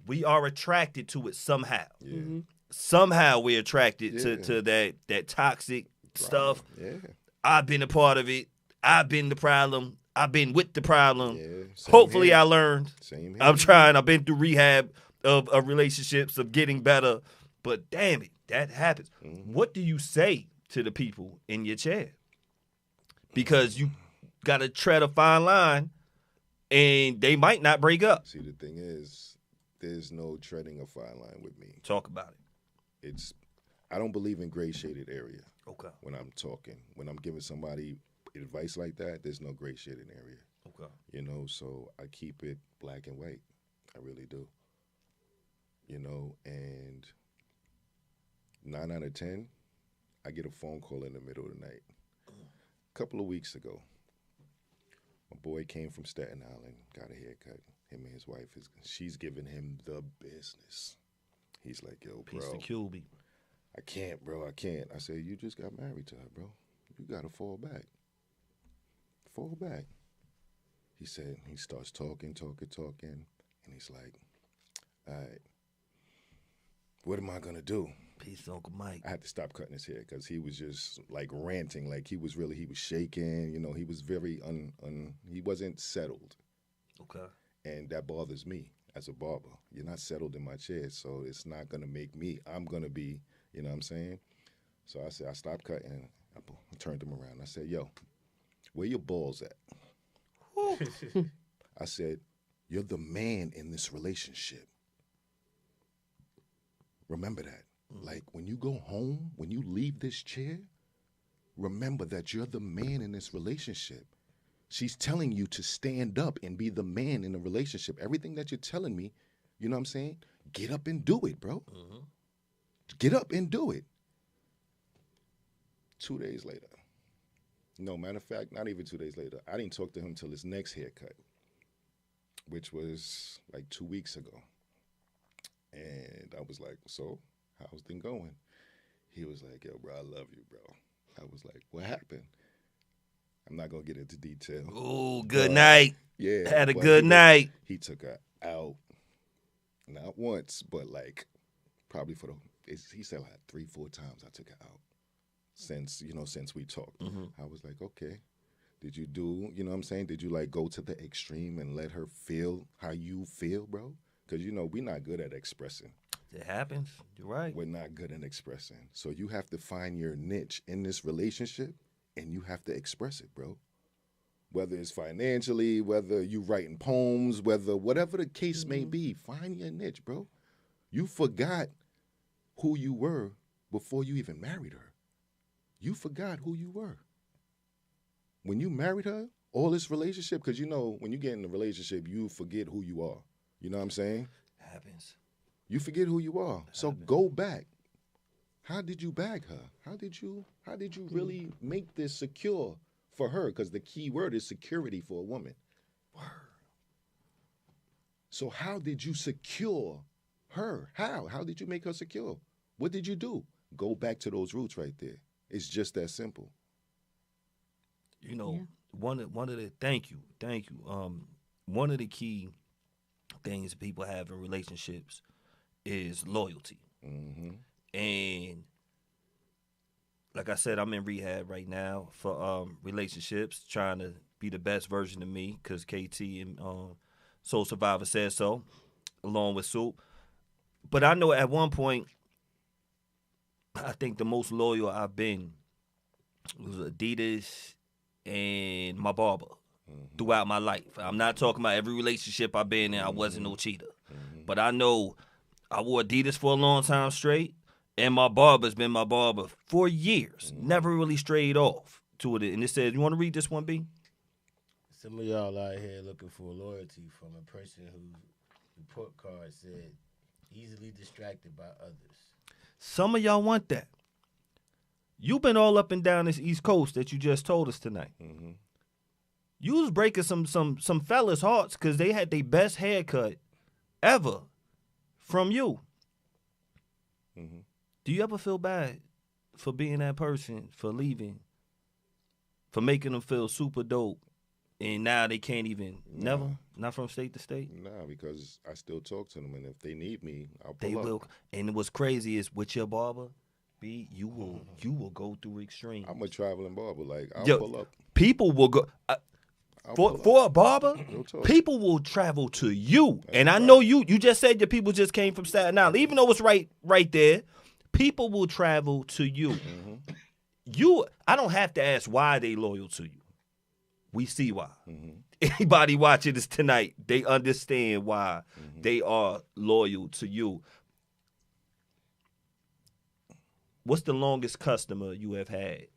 [SPEAKER 1] we are attracted to it somehow.
[SPEAKER 4] Yeah.
[SPEAKER 2] Mm-hmm.
[SPEAKER 1] Somehow we're attracted to that toxic stuff.
[SPEAKER 4] Yeah.
[SPEAKER 1] I've been a part of it. I've been the problem. I've been with the problem.
[SPEAKER 4] Yeah.
[SPEAKER 1] Hopefully
[SPEAKER 4] here.
[SPEAKER 1] I learned.
[SPEAKER 4] Same here.
[SPEAKER 1] I'm trying. I've been through rehab of relationships, of getting better. But damn it, that happens.
[SPEAKER 4] Mm-hmm.
[SPEAKER 1] What do you say to the people in your chair? Because you got to tread a fine line, and they might not break up.
[SPEAKER 4] See, the thing is, there's no treading a fine line with me.
[SPEAKER 1] Talk about it.
[SPEAKER 4] I don't believe in gray shaded area.
[SPEAKER 1] Okay.
[SPEAKER 4] When I'm talking, when I'm giving somebody advice like that, there's no gray shaded area.
[SPEAKER 1] Okay.
[SPEAKER 4] You know, so I keep it black and white. I really do. You know, and 9 out of 10, I get a phone call in the middle of the night. A couple of weeks ago, my boy came from Staten Island, got a haircut. Him and his wife, she's giving him the business. He's like, yo, bro.
[SPEAKER 1] Piece of QB.
[SPEAKER 4] I can't, bro. I can't. I said, you just got married to her, bro. You got to fall back. Fall back. He said, he starts talking, and he's like, all right, what am I going to do?
[SPEAKER 1] Peace, Uncle Mike.
[SPEAKER 4] I had to stop cutting his hair because he was just like ranting, like he was shaking. You know, he was very he wasn't settled.
[SPEAKER 1] Okay.
[SPEAKER 4] And that bothers me as a barber. You're not settled in my chair, so it's not going to make me, I'm going to be, you know what I'm saying? So I said, I stopped cutting. I turned him around. I said, yo, where your balls at? I said, you're the man in this relationship. Remember that. Like, when you go home, when you leave this chair, remember that you're the man in this relationship. She's telling you to stand up and be the man in the relationship. Everything that you're telling me, you know what I'm saying? Get up and do it, bro. Mm-hmm. Get up and do it. 2 days later. No, matter of fact, not even 2 days later. I didn't talk to him till his next haircut, which was like 2 weeks ago. And I was like, so, how's things going? He was like, yo, bro, I love you, bro. I was like, what happened? I'm not going to get into detail.
[SPEAKER 1] Oh, good night.
[SPEAKER 4] Yeah.
[SPEAKER 1] Had a good night.
[SPEAKER 4] He took her out, not once, but like probably he said like 3-4 times I took her out since we talked. Mm-hmm. I was like, okay. Did you do, you know what I'm saying? Did you like go to the extreme and let her feel how you feel, bro? Because, we're not good at expressing.
[SPEAKER 1] It happens. You're right.
[SPEAKER 4] We're not good at expressing. So you have to find your niche in this relationship, and you have to express it, bro. Whether it's financially, whether you writing poems, whatever the case may be, find your niche, bro. You forgot who you were before you even married her. You forgot who you were. When you married her, all this relationship, because when you get in a relationship, you forget who you are. You know what I'm saying?
[SPEAKER 1] Happens.
[SPEAKER 4] You forget who you are. So go back. How did you bag her? How did you really make this secure for her? Because the key word is security for a woman. Word. So how did you secure her? How? How did you make her secure? What did you do? Go back to those roots right there. It's just that simple.
[SPEAKER 1] One of the thank you. One of the key things people have in relationships is loyalty. And like I said, I'm in rehab right now for relationships, trying to be the best version of me because KT and Soul Survivor said so, along with Soup. But I know at one point, I think the most loyal I've been was Adidas and my barber throughout my life. I'm not talking about every relationship I've been in. I wasn't no cheater. But I know I wore Adidas for a long time straight, and my barber's been my barber for years. Never really strayed off to it. And it says, you want to read this one, B?
[SPEAKER 3] Some of y'all out here looking for loyalty from a person whose report card said easily distracted by others.
[SPEAKER 1] Some of y'all want that. You've been all up and down this East Coast that you just told us tonight. You was breaking some fellas' hearts because they had their best haircut ever from you. Do you ever feel bad for being that person, for leaving, for making them feel super dope, and now they can't even, never? Not from state to state?
[SPEAKER 4] Nah, because I still talk to them, and if they need me, I'll pull
[SPEAKER 1] They
[SPEAKER 4] up.
[SPEAKER 1] will. And what's crazy is with your barber, B, you will go through extremes.
[SPEAKER 4] I'm a traveling barber. Like, I'll
[SPEAKER 1] Yo,
[SPEAKER 4] pull up.
[SPEAKER 1] People will go... For a barber, people will travel to you. And I know you just said your people just came from Staten Island. Even though it's right there, people will travel to you. I don't have to ask why they loyal to you. We see why. Anybody watching this tonight, they understand why they are loyal to you. What's the longest customer you have had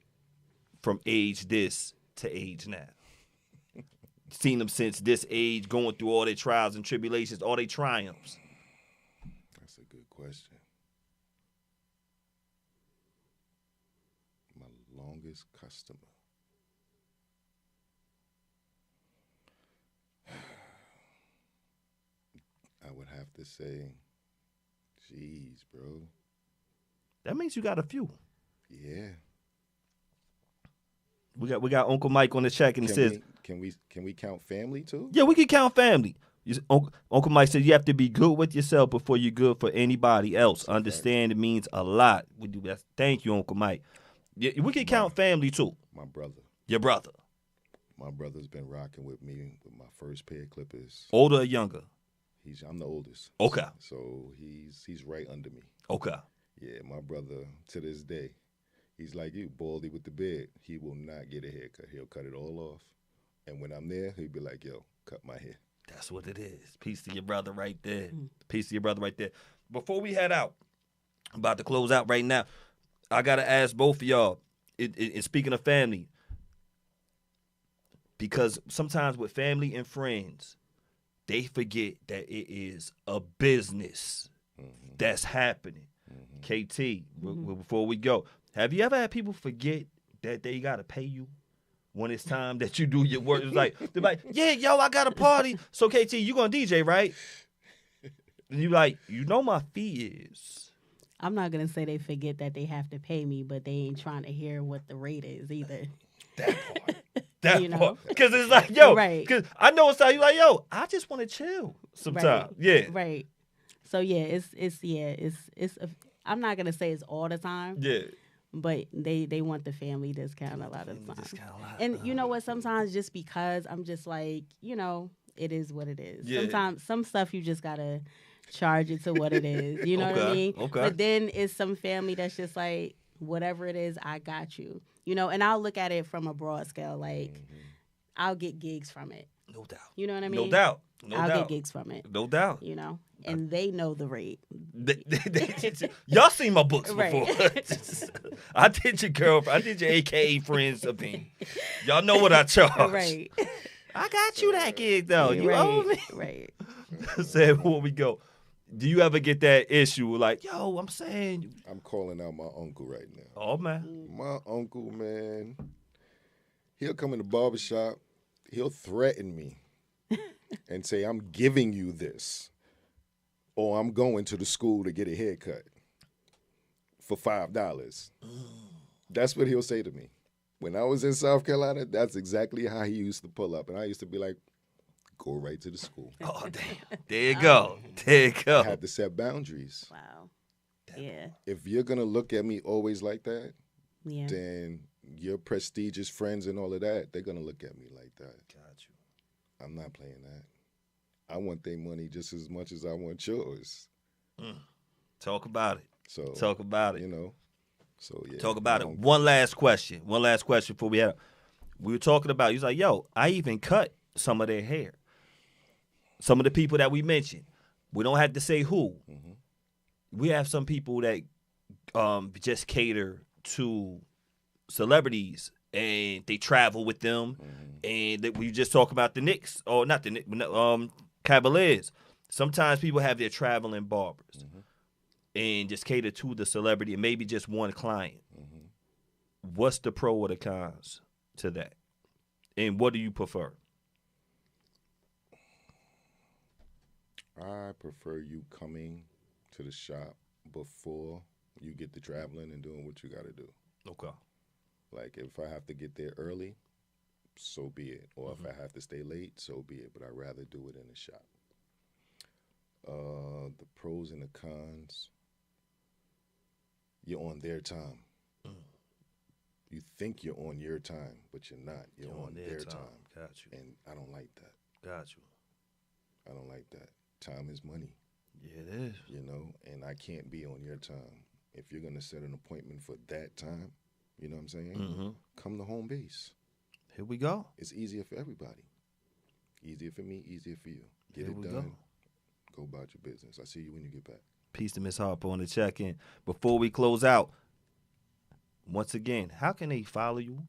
[SPEAKER 1] from age this to age now? Seen them since this age, going through all their trials and tribulations, all their triumphs.
[SPEAKER 4] That's a good question. My longest customer. I would have to say, jeez, bro.
[SPEAKER 1] That means you got a few.
[SPEAKER 4] Yeah.
[SPEAKER 1] We got Uncle Mike on the check, and he says,
[SPEAKER 4] "Can we count family too?"
[SPEAKER 1] Yeah, we can count family. Uncle Mike says you have to be good with yourself before you're good for anybody else. Understand it means a lot. We do that. Thank you, Uncle Mike. Yeah, we can count family too.
[SPEAKER 4] My brother.
[SPEAKER 1] Your brother.
[SPEAKER 4] My brother's been rocking with me with my first pair of clippers.
[SPEAKER 1] Older or younger?
[SPEAKER 4] I'm the oldest.
[SPEAKER 1] Okay.
[SPEAKER 4] So he's right under me.
[SPEAKER 1] Okay.
[SPEAKER 4] Yeah, my brother to this day. He's like you, baldy with the beard. He will not get a haircut. He'll cut it all off. And when I'm there, he'll be like, yo, cut my hair.
[SPEAKER 1] That's what it is. Peace to your brother right there. Peace to your brother right there. Before we head out, I'm about to close out right now. I got to ask both of y'all, and speaking of family, because sometimes with family and friends, they forget that it is a business that's happening. KT, before we go, have you ever had people forget that they got to pay you when it's time that you do your work? It's like, they're like, yeah, yo, I got a party. So, KT, you going to DJ, right? And you like, you know my fee is.
[SPEAKER 2] I'm not going to say they forget that they have to pay me, but they ain't trying to hear what the rate is either.
[SPEAKER 1] That part. That
[SPEAKER 2] You know?
[SPEAKER 1] part. Because it's like, yo,
[SPEAKER 2] Right.
[SPEAKER 1] because I know it's how you like, yo, I just want to chill sometimes.
[SPEAKER 2] Right.
[SPEAKER 1] Yeah.
[SPEAKER 2] Right. So, yeah, it's I'm not going to say it's all the time.
[SPEAKER 1] Yeah.
[SPEAKER 2] But they want the family discount a lot of the time. And you know what? Sometimes just because I'm just like, it is what it is.
[SPEAKER 1] Yeah.
[SPEAKER 2] Sometimes some stuff you just got to charge it to what it is. You know what I mean?
[SPEAKER 1] Okay.
[SPEAKER 2] But then it's some family that's just like, whatever it is, I got you. And I'll look at it from a broad scale. Like, I'll get gigs from it.
[SPEAKER 1] No doubt.
[SPEAKER 2] You know what I mean?
[SPEAKER 1] No doubt.
[SPEAKER 2] I'll get gigs from it.
[SPEAKER 1] No doubt.
[SPEAKER 2] And they know the rate.
[SPEAKER 1] Y'all seen my books
[SPEAKER 2] Right.
[SPEAKER 1] before. I did your girlfriend. I did your AKA friends opinion. Y'all know what I charge.
[SPEAKER 2] Right.
[SPEAKER 1] I got you that gig though. You
[SPEAKER 2] right.
[SPEAKER 1] owe me.
[SPEAKER 2] Right.
[SPEAKER 1] Said before we go, do you ever get that issue like, yo, I'm saying?
[SPEAKER 4] I'm calling out my uncle right now.
[SPEAKER 1] Oh man.
[SPEAKER 4] My uncle, man, he'll come in the barbershop, he'll threaten me and say, I'm giving you this, or I'm going to the school to get a haircut for $5. That's what he'll say to me. When I was in South Carolina, that's exactly how he used to pull up. And I used to be like, go right to the school.
[SPEAKER 1] Oh, damn. There you go. There you go.
[SPEAKER 4] I had to set boundaries.
[SPEAKER 2] Wow. Yeah.
[SPEAKER 4] If you're gonna look at me always like that,
[SPEAKER 2] Yeah.
[SPEAKER 4] then your prestigious friends and all of that, they're gonna look at me like that.
[SPEAKER 1] Got you.
[SPEAKER 4] I'm not playing that. I want their money just as much as I want yours.
[SPEAKER 1] Talk about it.
[SPEAKER 4] So
[SPEAKER 1] Talk about it.
[SPEAKER 4] You know. So yeah.
[SPEAKER 1] Talk about it. One last question before we have. We were talking about. You was like, "Yo, I even cut some of their hair. Some of the people that we mentioned. We don't have to say who.
[SPEAKER 4] Mm-hmm.
[SPEAKER 1] We have some people that just cater to celebrities and they travel with them. And that we just talk about the Knicks or not the Knicks, Cavaliers. Sometimes people have their traveling barbers and just cater to the celebrity and maybe just one client. What's the pro or the cons to that? And what do you prefer?
[SPEAKER 4] I prefer you coming to the shop before you get to traveling and doing what you got to do.
[SPEAKER 1] Okay.
[SPEAKER 4] Like if I have to get there early, so be it. Or if I have to stay late, so be it. But I'd rather do it in the shop. The pros and the cons. You're on their time. You think you're on your time, but you're not. You're on their time.
[SPEAKER 1] Got you.
[SPEAKER 4] And I don't like that.
[SPEAKER 1] Got you.
[SPEAKER 4] I don't like that. Time is money.
[SPEAKER 1] Yeah, it is.
[SPEAKER 4] You know, and I can't be on your time. If you're going to set an appointment for that time, you know what I'm saying? Come to home base.
[SPEAKER 1] Here we go.
[SPEAKER 4] It's easier for everybody. Easier for me, easier for you. Get it done. Go about your business. I see you when you get back.
[SPEAKER 1] Peace to Miss Harper on the check-in. Before we close out, once again, how can they follow you?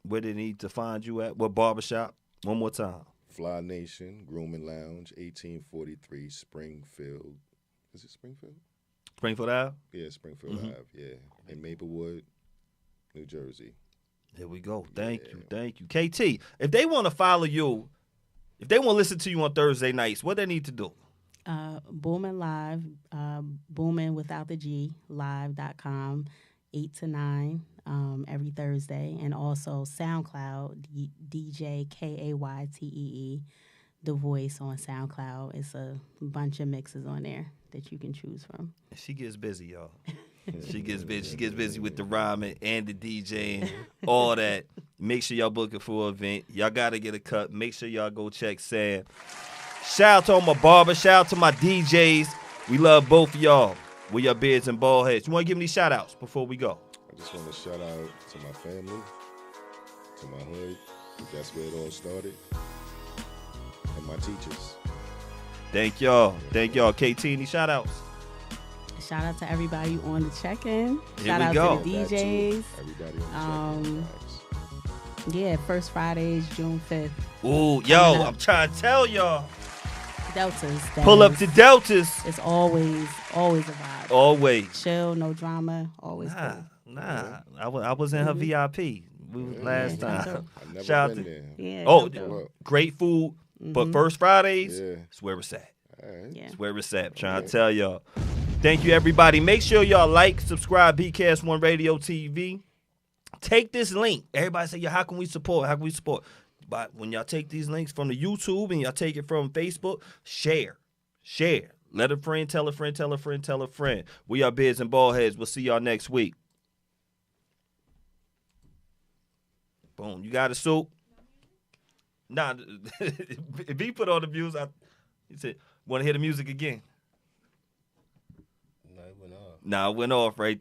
[SPEAKER 1] Where they need to find you at? What barbershop? One more time.
[SPEAKER 4] Fly Nation, Grooming Lounge, 1843 Springfield. Is it Springfield?
[SPEAKER 1] Springfield Ave?
[SPEAKER 4] Yeah, Springfield Ave, yeah. In Maplewood, New Jersey.
[SPEAKER 1] There we go. Thank you. KT, if they want to follow you, if they want to listen to you on Thursday nights, what they need to do?
[SPEAKER 2] Boomin' Live, Boomin' without the G, live.com, 8 to 9 every Thursday. And also SoundCloud, DJ KAYTEE, The Voice on SoundCloud. It's a bunch of mixes on there that you can choose from.
[SPEAKER 1] She gets busy, y'all. She gets busy. She gets busy with the rhyming and the DJing, all that. Make sure y'all book it for an event. Y'all got to get a cut. Make sure y'all go check Sam. Shout out to all my barbers. Shout out to my DJs. We love both of y'all. We your Beards and Baldheads. You want to give me these shout outs before we go?
[SPEAKER 4] I just want to shout out to my family, to my hood, because that's where it all started, and my teachers.
[SPEAKER 1] Thank y'all. Thank y'all. KT, any shout outs?
[SPEAKER 2] Shout out to everybody on the check-in.
[SPEAKER 1] Here
[SPEAKER 2] Shout
[SPEAKER 1] we
[SPEAKER 2] out
[SPEAKER 1] go.
[SPEAKER 2] to the DJs.
[SPEAKER 4] Everybody on the check-in.
[SPEAKER 2] Yeah, first Friday is June 5th.
[SPEAKER 1] Ooh, yo, I'm trying to tell y'all.
[SPEAKER 2] Deltas.
[SPEAKER 1] Pull up to Deltas.
[SPEAKER 2] It's always a vibe.
[SPEAKER 1] Always.
[SPEAKER 2] Chill, no drama, always cool.
[SPEAKER 1] Nah. I was in her VIP. We was last time.
[SPEAKER 4] I've never
[SPEAKER 1] Shout out
[SPEAKER 4] been
[SPEAKER 1] to
[SPEAKER 4] there.
[SPEAKER 2] Yeah.
[SPEAKER 1] Oh,
[SPEAKER 2] dope.
[SPEAKER 1] great food. But first Fridays,
[SPEAKER 4] Yeah.
[SPEAKER 1] it's where it's at.
[SPEAKER 4] All right.
[SPEAKER 2] Yeah.
[SPEAKER 1] It's where it's at. Trying to tell y'all. Thank you, everybody. Make sure y'all like, subscribe, BCast One Radio TV. Take this link. Everybody say, "Yo, how can we support? How can we support?" But when y'all take these links from the YouTube and y'all take it from Facebook, share. Let a friend tell a friend, tell a friend, tell a friend. We are Beards and Baldheads. We'll see y'all next week. Boom. You got a soup? Nah, if he put on the music, he said, "Want to hear the music again?"
[SPEAKER 3] No, it went off.
[SPEAKER 1] Nah, it went off right